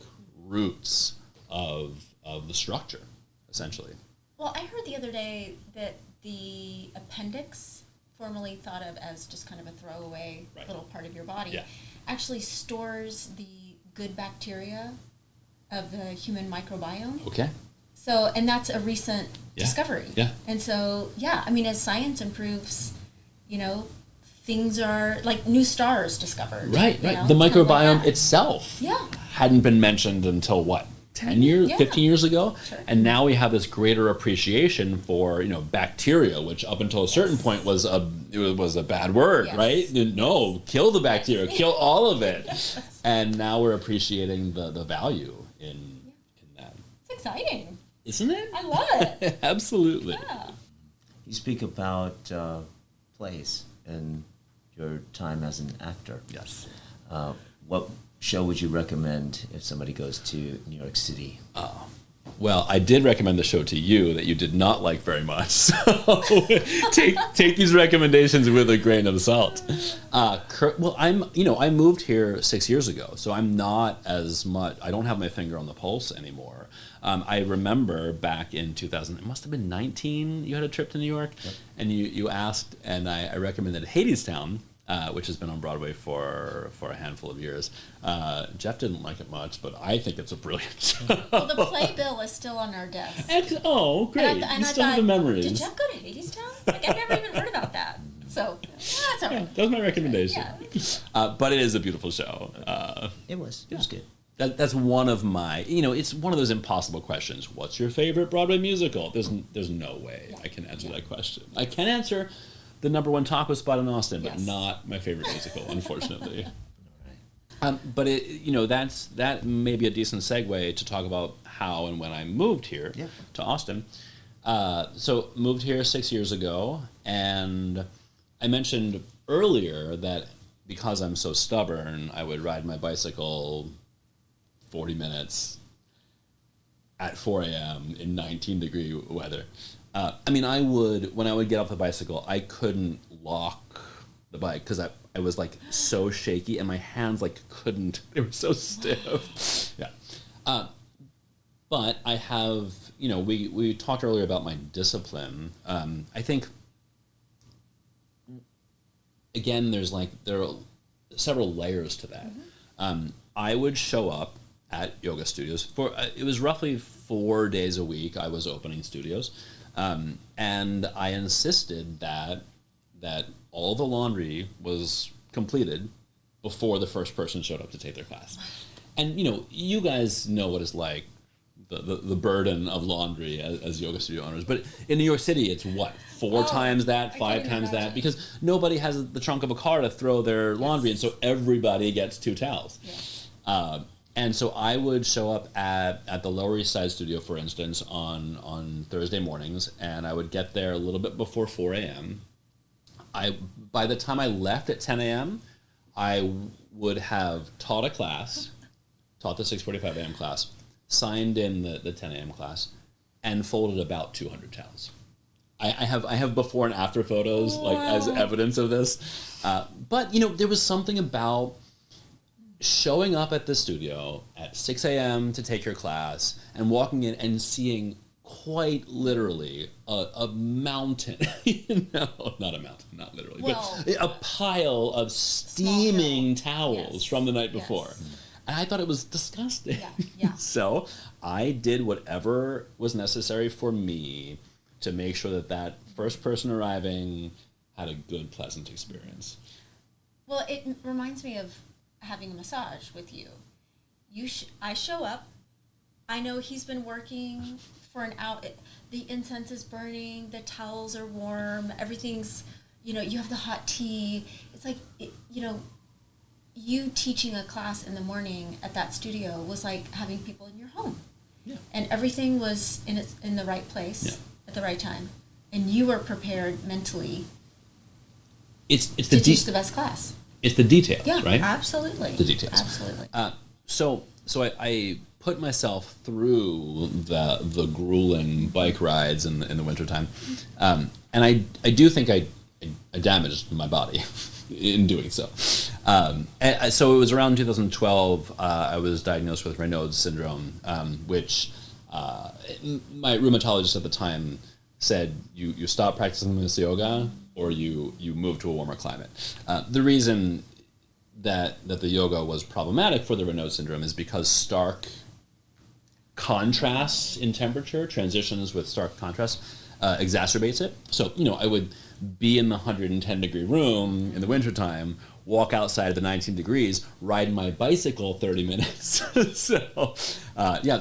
roots of the structure, essentially.
Well, I heard the other day that the appendix, formerly thought of as just kind of a throwaway little part of your body, actually stores the good bacteria of the human microbiome.
Okay.
So, and that's a recent discovery.
Yeah.
And so, as science improves, things are new stars discovered.
Right. The microbiome itself hadn't been mentioned until 10 years, 15 years ago? Sure. And now we have this greater appreciation for, bacteria, which up until a certain point was a bad word, right? No, kill the bacteria, kill all of it. And now we're appreciating the value in that.
It's exciting.
Isn't it?
I love it.
Absolutely.
Yeah.
You speak about plays and your time as an actor.
Yes.
What show would you recommend if somebody goes to New York City?
Well, I did recommend the show to you that you did not like very much. So take these recommendations with a grain of salt. I moved here 6 years ago, so I'm not as much. I don't have my finger on the pulse anymore. I remember back in 2000, it must have been 19. You had a trip to New York, and you asked, and I recommended Hadestown, which has been on Broadway for a handful of years. Jeff didn't like it much, but I think it's a brilliant show.
Well, the playbill is still on our desk.
Oh, great. You still have the memories.
Did Jeff go to Hadestown? I've never even heard about that. So, that's all right.
That was my recommendation. But it is a beautiful show.
It was good.
That's one of my, it's one of those impossible questions. What's your favorite Broadway musical? There's no way I can answer that question. I can answer the #1 taco spot in Austin, but not my favorite musical, unfortunately. But that may be a decent segue to talk about how and when I moved here to Austin. So moved here 6 years ago, and I mentioned earlier that because I'm so stubborn, I would ride my bicycle 40 minutes at 4 a.m. in 19-degree weather. When I would get off the bicycle, I couldn't lock the bike because I was like so shaky, and my hands like couldn't. They were so stiff. Yeah. But I have, we talked earlier about my discipline. I think, again, there are several layers to that. I would show up at yoga studios for, it was roughly 4 days a week I was opening studios. And I insisted that all the laundry was completed before the first person showed up to take their class. And, you guys know what it's like, the burden of laundry as yoga studio owners. But in New York City, it's what, 4 times that, 5 times that? Because nobody has the trunk of a car to throw their laundry in, so everybody gets 2 towels. Yeah. And so I would show up at the Lower East Side studio, for instance, on Thursday mornings, and I would get there a little bit before 4 a.m. By the time I left at 10 a.m., I would have taught a class, taught the 6:45 a.m. class, signed in the 10 a.m. class, and folded about 200 towels. I have before and after photos like as evidence of this. But there was something about showing up at the studio at 6 a.m. to take your class and walking in and seeing quite literally a mountain, not a mountain, not literally, but a pile of steaming towels from the night before. And I thought it was disgusting. Yeah. So I did whatever was necessary for me to make sure that first person arriving had a good, pleasant experience.
Well, it reminds me of having a massage with you. I show up. I know he's been working for an hour. The incense is burning. The towels are warm. Everything's, you have the hot tea. It's like, you teaching a class in the morning at that studio was like having people in your home. Yeah. And everything was in the right place at the right time. And you were prepared mentally to teach the best class.
It's the details, right?
Absolutely.
The details.
Absolutely.
So I put myself through the grueling bike rides in the wintertime. And I do think I damaged my body in doing so. And so it was around 2012, I was diagnosed with Raynaud's syndrome, which my rheumatologist at the time said, you stop practicing this yoga or you move to a warmer climate. The reason that the yoga was problematic for the Raynaud's syndrome is because stark contrasts in temperature, transitions with stark contrast, exacerbates it. So, I would be in the 110 degree room in the wintertime, walk outside at the 19 degrees, ride my bicycle 30 minutes.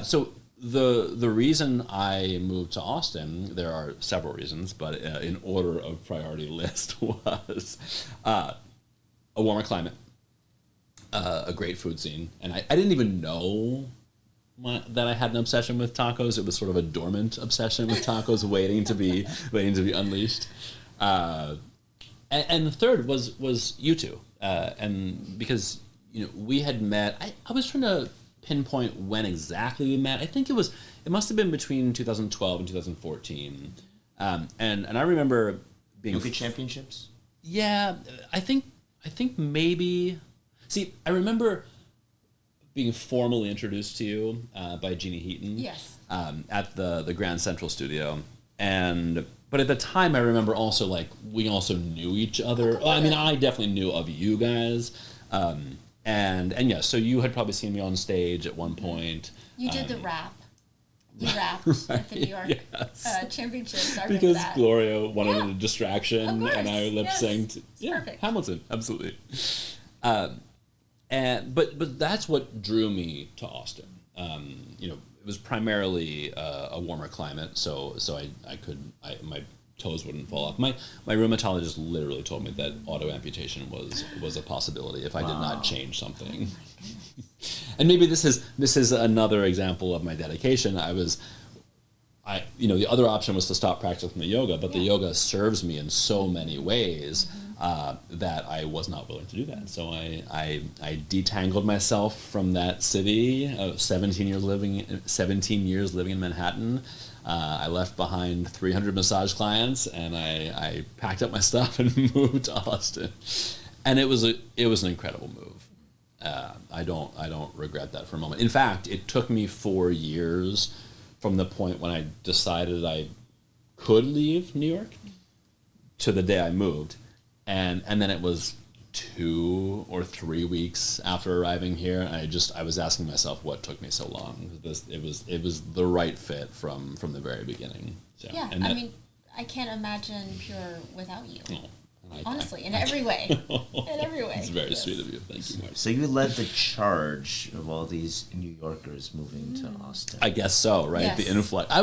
So the reason I moved to Austin, there are several reasons, but in order of priority list was a warmer climate, a great food scene. And I didn't even know that I had an obsession with tacos. It was sort of a dormant obsession with tacos waiting to be unleashed. And the third was you two. And because, we had met, I was trying to pinpoint when exactly we met. I think it must have been between 2012 and 2014. And I remember being
Yoga championships?
Yeah, I think maybe. See, I remember being formally introduced to you by Jeannie Heaton.
Yes.
At the Grand Central Studio, but at the time I remember also we also knew each other. I mean, I definitely knew of you guys, and yeah. So you had probably seen me on stage at one point.
You did the rap. You rapped at the New York championships. I remember
because
that.
Gloria wanted a distraction, and I lip synced.
Yeah, perfect.
Hamilton, absolutely. But that's what drew me to Austin. It was primarily a warmer climate, so my toes wouldn't fall off. My rheumatologist literally told me that auto amputation was a possibility if I did not change something. And maybe this is another example of my dedication. The other option was to stop practicing the yoga, but the yoga serves me in so many ways that I was not willing to do that. So I detangled myself from that city of 17 years living in Manhattan. I left behind 300 massage clients, and I packed up my stuff and moved to Austin. And it was an incredible move. I don't regret that for a moment. In fact, it took me 4 years from the point when I decided I could leave New York to the day I moved, and then it was 2 or 3 weeks after arriving here. I was asking myself what took me so long. It was the right fit from the very beginning. So,
Yeah,
and
I mean, I can't imagine Pure without you.
Oh,
Honestly, in every way. In every way.
It's very sweet of you. Thank you, Mark.
So you led the charge of all these New Yorkers moving to Austin.
I guess so, right?
Yes.
The influx. I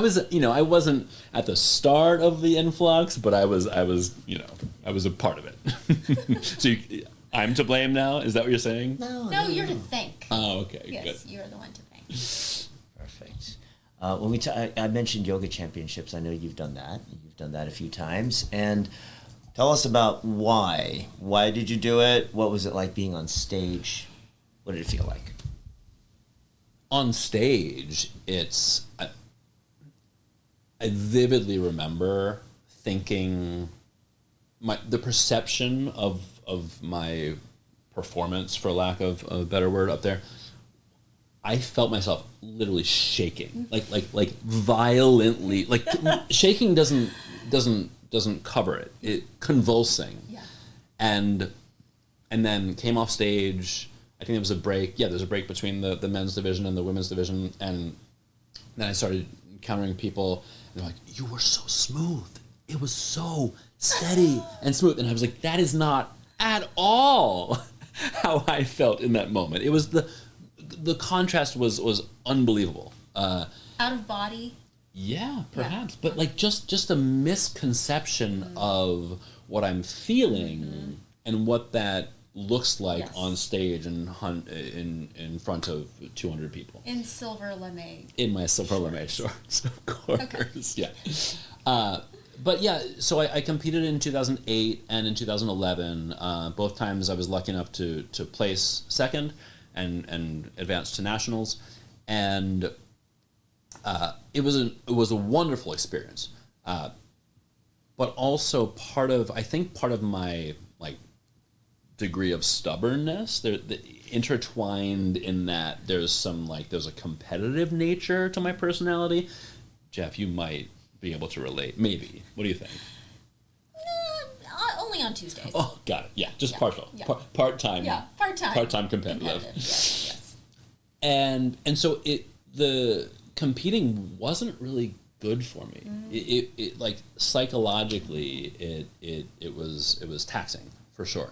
wasn't at the start of the influx, but I was a part of it. So I'm to blame now? Is that what you're saying?
No, you're to thank.
Oh, okay.
Yes,
Good.
you're the one to thank.
Perfect. When I mentioned yoga championships, I know you've done that. You've done that a few times, and tell us about why. Why did you do it? What was it like being on stage? What did it feel like?
On stage, I vividly remember thinking the perception of my performance, for lack of a better word, up there. I felt myself literally shaking, like violently. Like shaking doesn't cover it. It convulsing.
Yeah.
And then came off stage. I think there was a break. Yeah, there's a break between the men's division and the women's division. And then I started encountering people, and they're like, "You were so smooth. It was so steady and smooth." And I was like, "That is not at all how I felt in that moment." It was the contrast was unbelievable.
Out of body.
Yeah, perhaps, but like just a misconception of what I'm feeling and what that looks like on stage and in front of 200 people.
In silver lame.
In my silver lame shorts, of course. Okay. Yeah. But yeah, so I competed in 2008 and in 2011. Both times I was lucky enough to place second and advance to nationals, and it was a wonderful experience. But also part of my degree of stubbornness, intertwined in that there's a competitive nature to my personality. Jeff, you might be able to relate. Maybe. What do you think?
Only on Tuesdays.
Oh, got it. Yeah, just partial.
Yeah.
Part-time.
Yeah, part-time.
Part-time competitive.
Yes.
And so the competing wasn't really good for me. It like psychologically it was taxing for sure.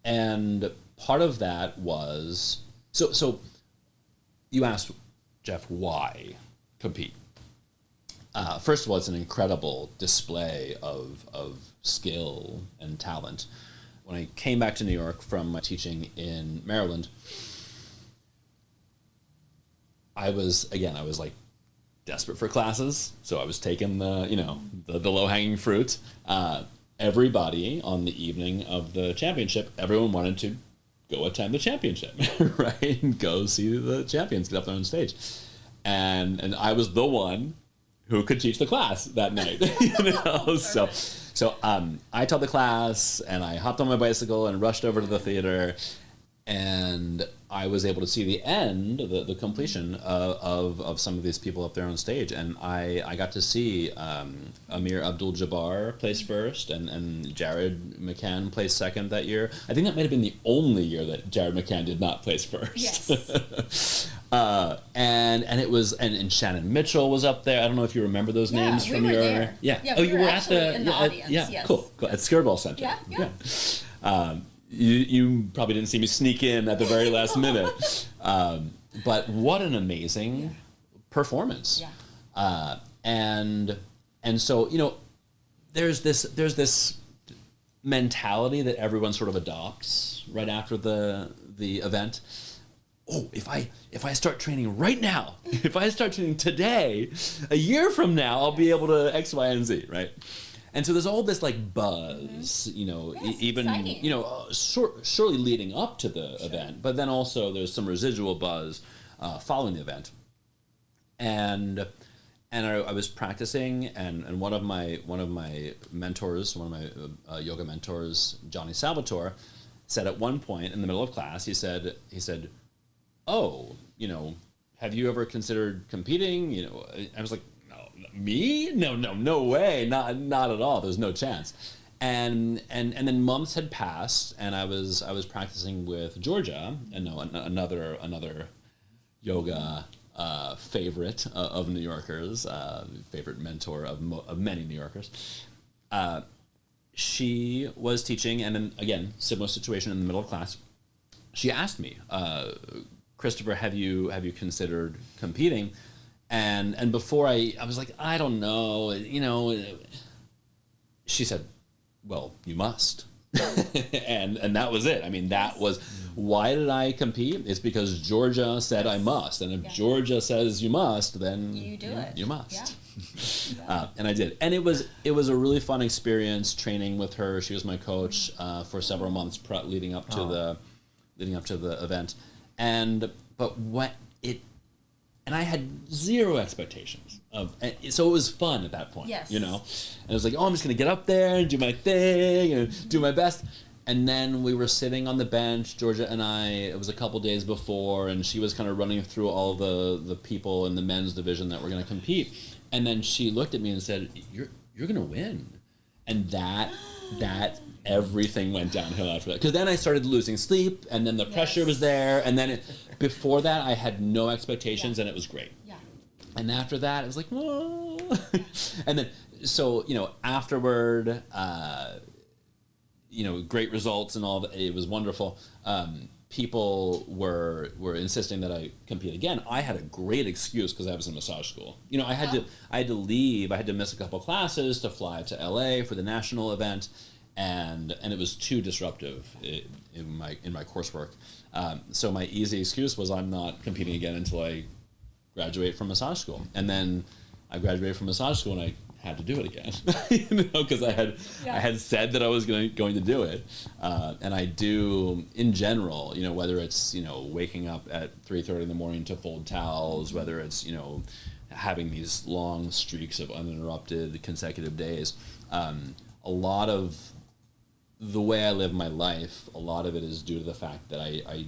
And part of that was so you asked, Jeff, why compete? First of all, it's an incredible display of skill and talent. When I came back to New York from my teaching in Maryland, I was like desperate for classes, so I was taking the low-hanging fruit. Everybody on the evening of the championship, everyone wanted to go attend the championship, right? And go see the champions get up there on stage. And I was the one who could teach the class that night. So I taught the class, and I hopped on my bicycle and rushed over to the theater, and I was able to see the end, the completion of some of these people up there on stage. And I got to see Amir Abdul-Jabbar place first, and Jared McCann placed second that year. I think that might have been the only year that Jared McCann did not place first.
Yes.
And it was, and Shannon Mitchell was up there. I don't know if you remember those names from
we were
your
there.
Yeah.
Yeah,
Oh,
we
you
were
were at the
in the audience. Yes.
Cool. At Skirball Center.
Yeah.
You probably didn't see me sneak in at the very last minute. But what an amazing performance.
Yeah.
And so, there's this mentality that everyone sort of adopts right after the event. Oh, if I start training right now, if I start training today, a year from now, I'll be able to X, Y, and Z, right? And so there's all this like buzz, even
exciting.
Surely leading up to the event, but then also there's some residual buzz following the event, and I was practicing, and one of my mentors, one of my yoga mentors, Johnny Salvatore, said at one point in the middle of class, he said, "Oh, have you ever considered competing?" I was like, "No, me? No way, not at all. There's no chance." And then months had passed, and I was practicing with Georgia, and another yoga favorite of New Yorkers, favorite mentor of many New Yorkers. She was teaching, and then again, similar situation in the middle of class. She asked me, "Christopher, have you considered competing?" And before I was like, "I don't know, She said, "Well, you must." and that was it. I mean, that was, why did I compete? It's because Georgia said I must. And if Georgia says you must, then
you do it.
You must.
Yeah.
And I did. And it was a really fun experience training with her. She was my coach for several months leading up to the event. And I had zero expectations so it was fun at that point.
Yes.
And it was like, oh, I'm just gonna get up there and do my thing and do my best. And then we were sitting on the bench, Georgia and I. It was a couple days before, and she was kind of running through all the people in the men's division that were gonna compete. And then she looked at me and said, "You're gonna win." And that everything went downhill after that. Because then I started losing sleep, and then the pressure was there, and then before that I had no expectations, and it was great.
Yeah.
And after that, it was like, whoa. And then, so, afterward, great results and all that. It was wonderful. People were insisting that I compete again. I had a great excuse because I was in massage school. I had to leave. I had to miss a couple classes to fly to LA for the national event, and it was too disruptive in my coursework. So my easy excuse was, I'm not competing again until I graduate from massage school. And then I graduated from massage school, and I had to do it again, because I had said that I was going to do it, and I do in general. Whether it's waking up at 3:30 in the morning to fold towels, whether it's having these long streaks of uninterrupted consecutive days. A lot of the way I live my life, a lot of it is due to the fact that I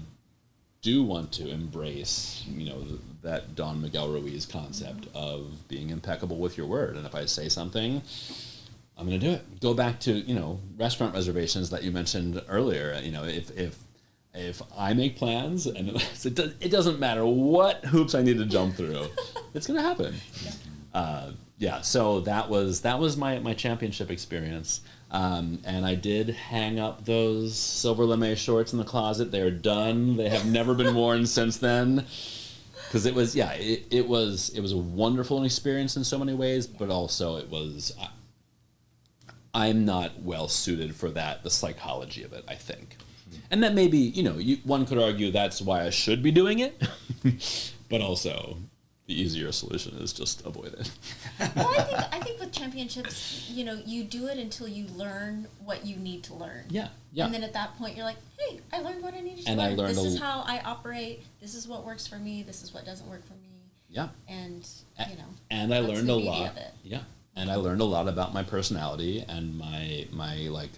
do want to embrace, that Don Miguel Ruiz concept of being impeccable with your word. And if I say something, I'm going to do it. Go back to, restaurant reservations that you mentioned earlier. If I make plans, and it doesn't matter what hoops I need to jump through, it's going to happen. So that was my championship experience. And I did hang up those silver lame shorts in the closet. They're done. They have never been worn since then. Because it was a wonderful experience in so many ways, but also I'm not well suited for that, the psychology of it, I think. And that maybe, one could argue that's why I should be doing it, but also the easier solution is just avoid it.
Well, I think with championships, you do it until you learn what you need to learn.
Yeah.
And then at that point, you're like, hey, I learned what I needed to
and
learn.
I learned
this is how I operate. This is what works for me. This is what doesn't work for me.
Yeah.
And,
and I learned a lot.
Of it.
Yeah. And I learned a lot about my personality and my like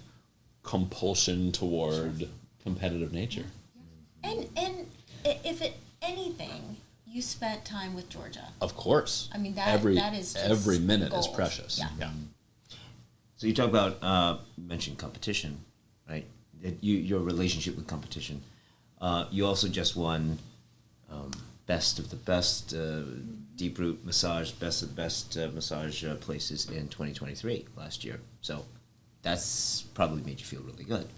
compulsion toward competitive nature.
And if anything, you spent time with Georgia.
Of course.
I mean, that is just
every minute
gold.
is precious. Yeah.
So you talk about mentioned competition, right? Your relationship with competition. You also just won Best of the Best Deep Root Massage, Best of the Best Massage Places in 2023 last year. So that's probably made you feel really good.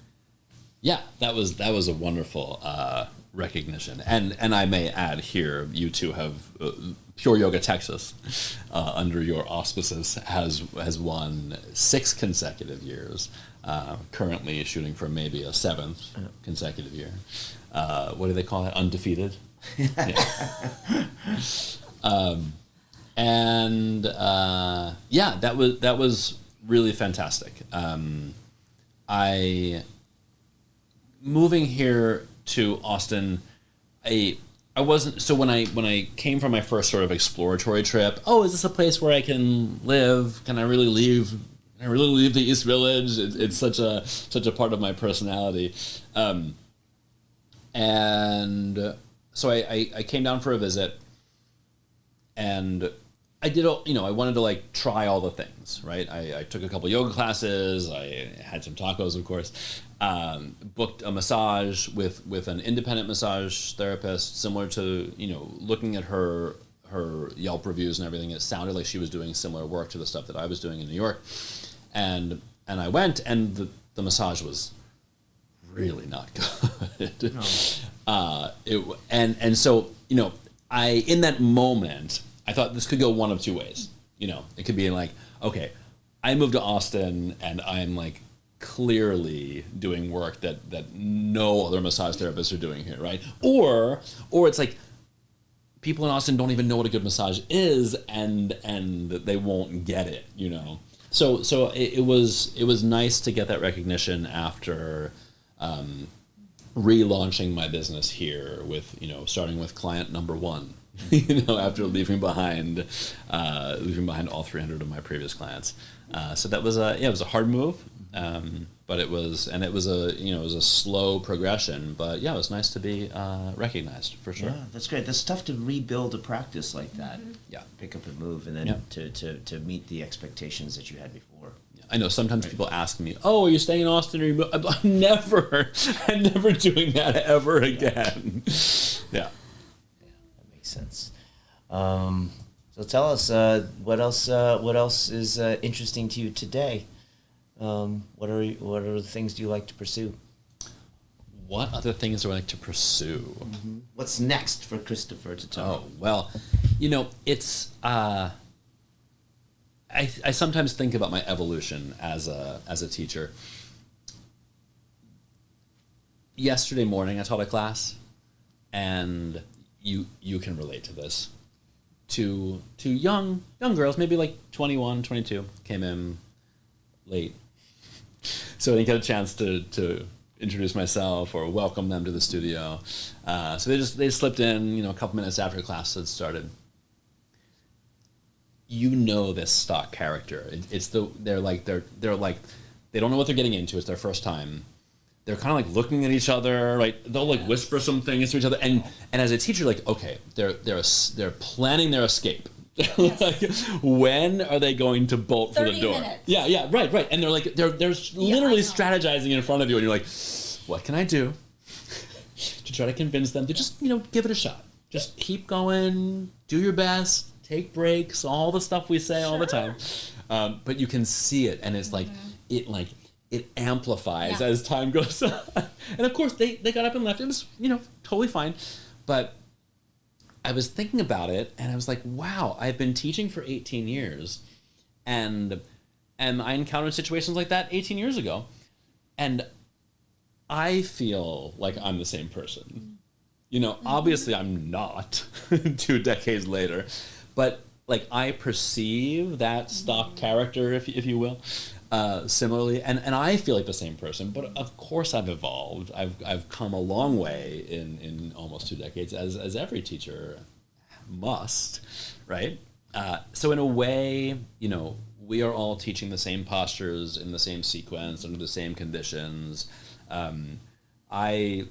Yeah, that was a wonderful recognition, and I may add here, you two have Pure Yoga Texas under your auspices has won 6 consecutive years. Currently shooting for maybe a 7th consecutive year. What do they call that? Undefeated. That was really fantastic. Moving here to Austin, I wasn't. So when I came from my first sort of exploratory trip, oh, is this a place where I can live? Can I really leave? Can I really leave the East Village? It's such a part of my personality, and so I came down for a visit, and I did, I wanted to like try all the things, right? I took a couple yoga classes. I had some tacos, of course. Booked a massage with an independent massage therapist, similar to, looking at her Yelp reviews and everything. It sounded like she was doing similar work to the stuff that I was doing in New York. And I went, and the massage was really not good. No. And so, in that moment, I thought this could go one of two ways. It could be like, okay, I moved to Austin and I'm like clearly doing work that no other massage therapists are doing here, right? Or it's like people in Austin don't even know what a good massage is, and they won't get it, So it was nice to get that recognition after relaunching my business here with, starting with client number 1. After leaving behind all 300 of my previous clients. So that was it was a hard move, but it was a slow progression. But yeah, it was nice to be recognized for sure.
Yeah, that's great. That's tough to rebuild a practice like that.
Mm-hmm.
Yeah, pick up and move, and then to meet the expectations that you had before.
I know sometimes people ask me, "Oh, are you staying in Austin?" Or I'm never doing that ever again. Yeah.
Sense. So tell us what else is interesting to you today. What are the things do you like to pursue?
What other things do I like to pursue?
Mm-hmm. What's next for Christopher Totaro?
Oh well, it's I sometimes think about my evolution as a teacher. Yesterday morning, I taught a class, and you can relate to this. Two young girls, maybe like 21, 22, came in late. So I didn't get a chance to introduce myself or welcome them to the studio. So they slipped in, a couple minutes after class had started. This stock character. They're like they don't know what they're getting into. It's their first time. They're kind of like looking at each other, right? They'll like whisper some things to each other, and as a teacher, like, okay, they're planning their escape. Yes. Like, when are they going to bolt for the door?
Minutes.
Yeah, right. And they're like they're literally strategizing in front of you, and you're like, what can I do to try to convince them to just give it a shot? Just keep going, do your best, take breaks, all the stuff we say all the time. But you can see it, and it's it amplifies as time goes on. And of course, they got up and left. It was, totally fine. But I was thinking about it, and I was like, wow, I've been teaching for 18 years. And I encountered situations like that 18 years ago. And I feel like I'm the same person. Obviously I'm not 2 decades later. But, like, I perceive that stock character, if you will, similarly, and I feel like the same person, but of course I've evolved. I've come a long way in almost 2 decades, as every teacher must, right? So in a way, we are all teaching the same postures in the same sequence under the same conditions. I've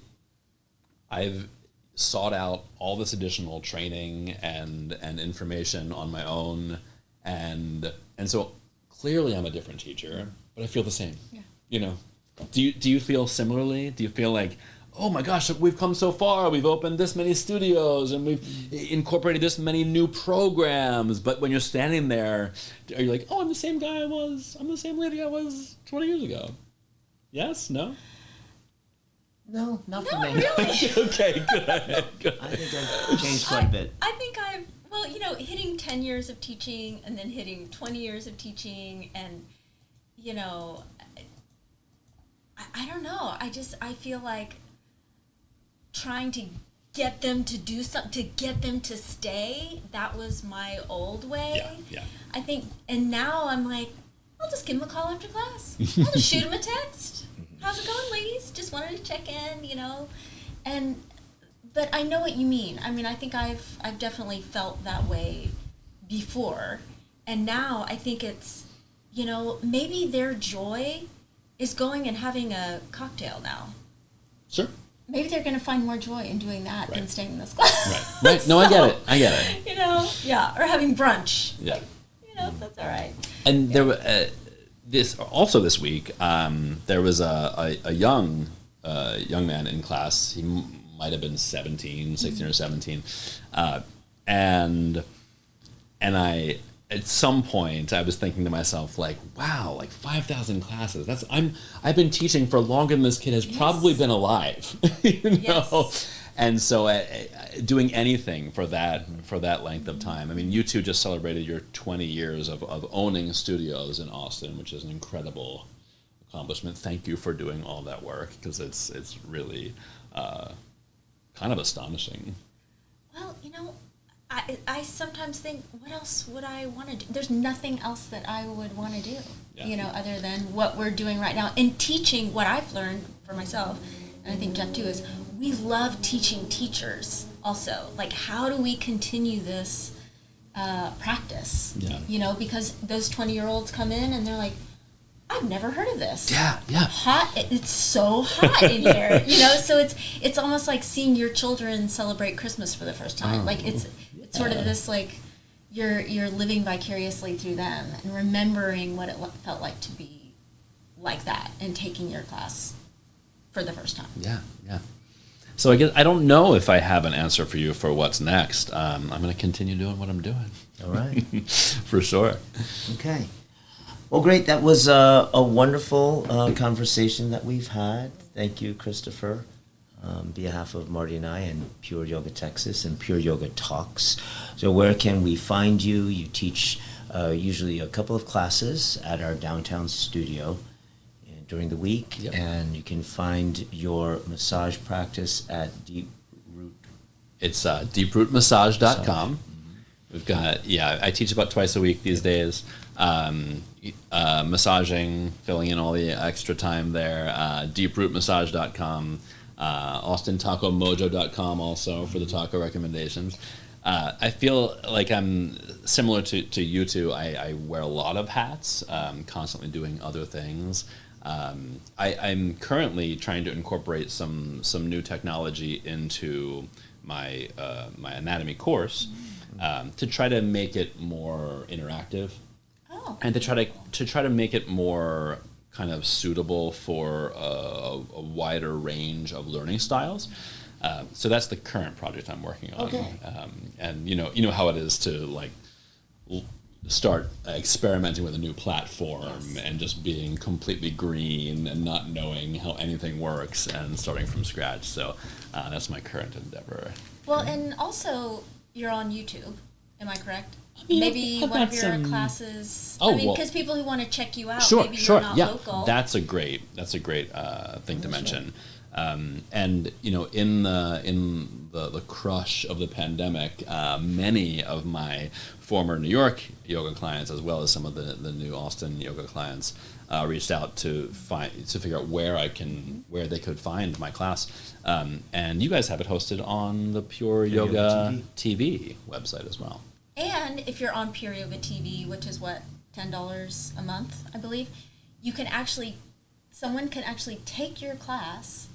sought out all this additional training and information on my own, and so clearly I'm a different teacher, but I feel the same. Yeah. Do you feel similarly? Do you feel like, oh my gosh, we've come so far, we've opened this many studios and we've incorporated this many new programs, but when you're standing there, are you like, oh, I'm the same lady I was 20 years ago? Yes? No?
No, not for me.
Really.
Okay, good.
I think I've changed quite a bit.
I think hitting 10 years of teaching and then hitting 20 years of teaching, and, I don't know. I feel like trying to get them to do something, to get them to stay, that was my old way.
Yeah.
I think, and now I'm like, I'll just give them a call after class. I'll just shoot them a text. How's it going, ladies? Just wanted to check in, and but I know what you mean. I mean, I think I've definitely felt that way before, and now I think it's, you know, maybe their joy is going and having a cocktail now.
Sure.
Maybe they're going to find more joy in doing that than staying in this class.
Right. No, I get it.
You know, yeah, or having brunch.
Yeah.
You know, that's all right.
And there were this week, there was a young man in class. He might have been 16 or 17, and I. At some point, I was thinking to myself, like, wow, like 5,000 classes. I've been teaching for longer than this kid has probably been alive, you know. Yes. And so, doing anything for that length of time. I mean, you two just celebrated your 20 years of owning studios in Austin, which is an incredible accomplishment. Thank you for doing all that work, because it's really kind of astonishing.
Well, you know, I sometimes think, what else would I want to do? There's nothing else that I would want to do, you know, other than what we're doing right now. And teaching, what I've learned for myself, and I think Jeff too, is we love teaching teachers also. Like, how do we continue this practice? Yeah. You know, because those 20-year-olds come in and they're like, I've never heard of this.
Yeah.
Hot. It's so hot in here. You know, so it's almost like seeing your children celebrate Christmas for the first time. Like it's sort of this, like, you're living vicariously through them and remembering what it felt like to be like that and taking your class for the first time.
Yeah. So I guess I don't know if I have an answer for you for what's next. I'm going to continue doing what I'm doing.
All right.
For sure.
Okay. Well, great. That was a wonderful conversation that we've had. Thank you, Christopher, on behalf of Marty and I and Pure Yoga Texas and Pure Yoga Talks. So where can we find you? You teach usually a couple of classes at our downtown studio during the week, and you can find your massage practice at Deep Root.
It's deeprootmassage.com. We've got, I teach about twice a week these days. Massaging, filling in all the extra time there. Deeprootmassage.com. AustinTacoMojo.com also for the taco recommendations. I feel like I'm similar to you two. I wear a lot of hats, constantly doing other things. I'm currently trying to incorporate some new technology into my anatomy course to try to make it more interactive. And to try to make it more kind of suitable for a wider range of learning styles. So that's the current project I'm working on.
Okay.
And you know how it is to like start experimenting with a new platform and just being completely green and not knowing how anything works and starting from scratch. So that's my current endeavor.
Well, and also you're on YouTube. Am I correct? Maybe one of your classes. Because people who want to check you out, maybe you're not local.
That's a great thing to mention. And you know, in the crush of the pandemic, many of my former New York yoga clients, as well as some of the new Austin yoga clients, reached out to figure out where they could find my class. And you guys have it hosted on the Pure Yoga TV website as well.
And if you're on Pure Yoga TV, which is what, $10 a month, I believe, someone can actually take your class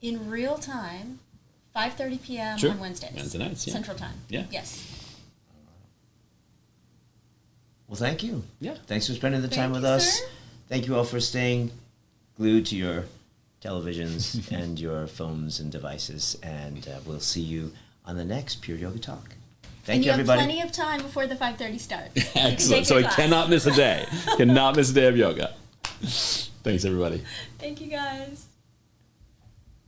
in real time, 5:30 p.m. on Wednesdays.
Wednesday nights,
Central Time.
Yeah.
Yes.
Well, thank you.
Yeah.
Thanks for spending the time with us.
Sir.
Thank you all for staying glued to your televisions and your phones and devices. And we'll see you on the next Pure Yoga Talk. Thank you, everybody.
And you have plenty of time before the 5:30 starts.
Excellent. So I cannot miss a day. Cannot miss a day of yoga. Thanks, everybody.
Thank you, guys.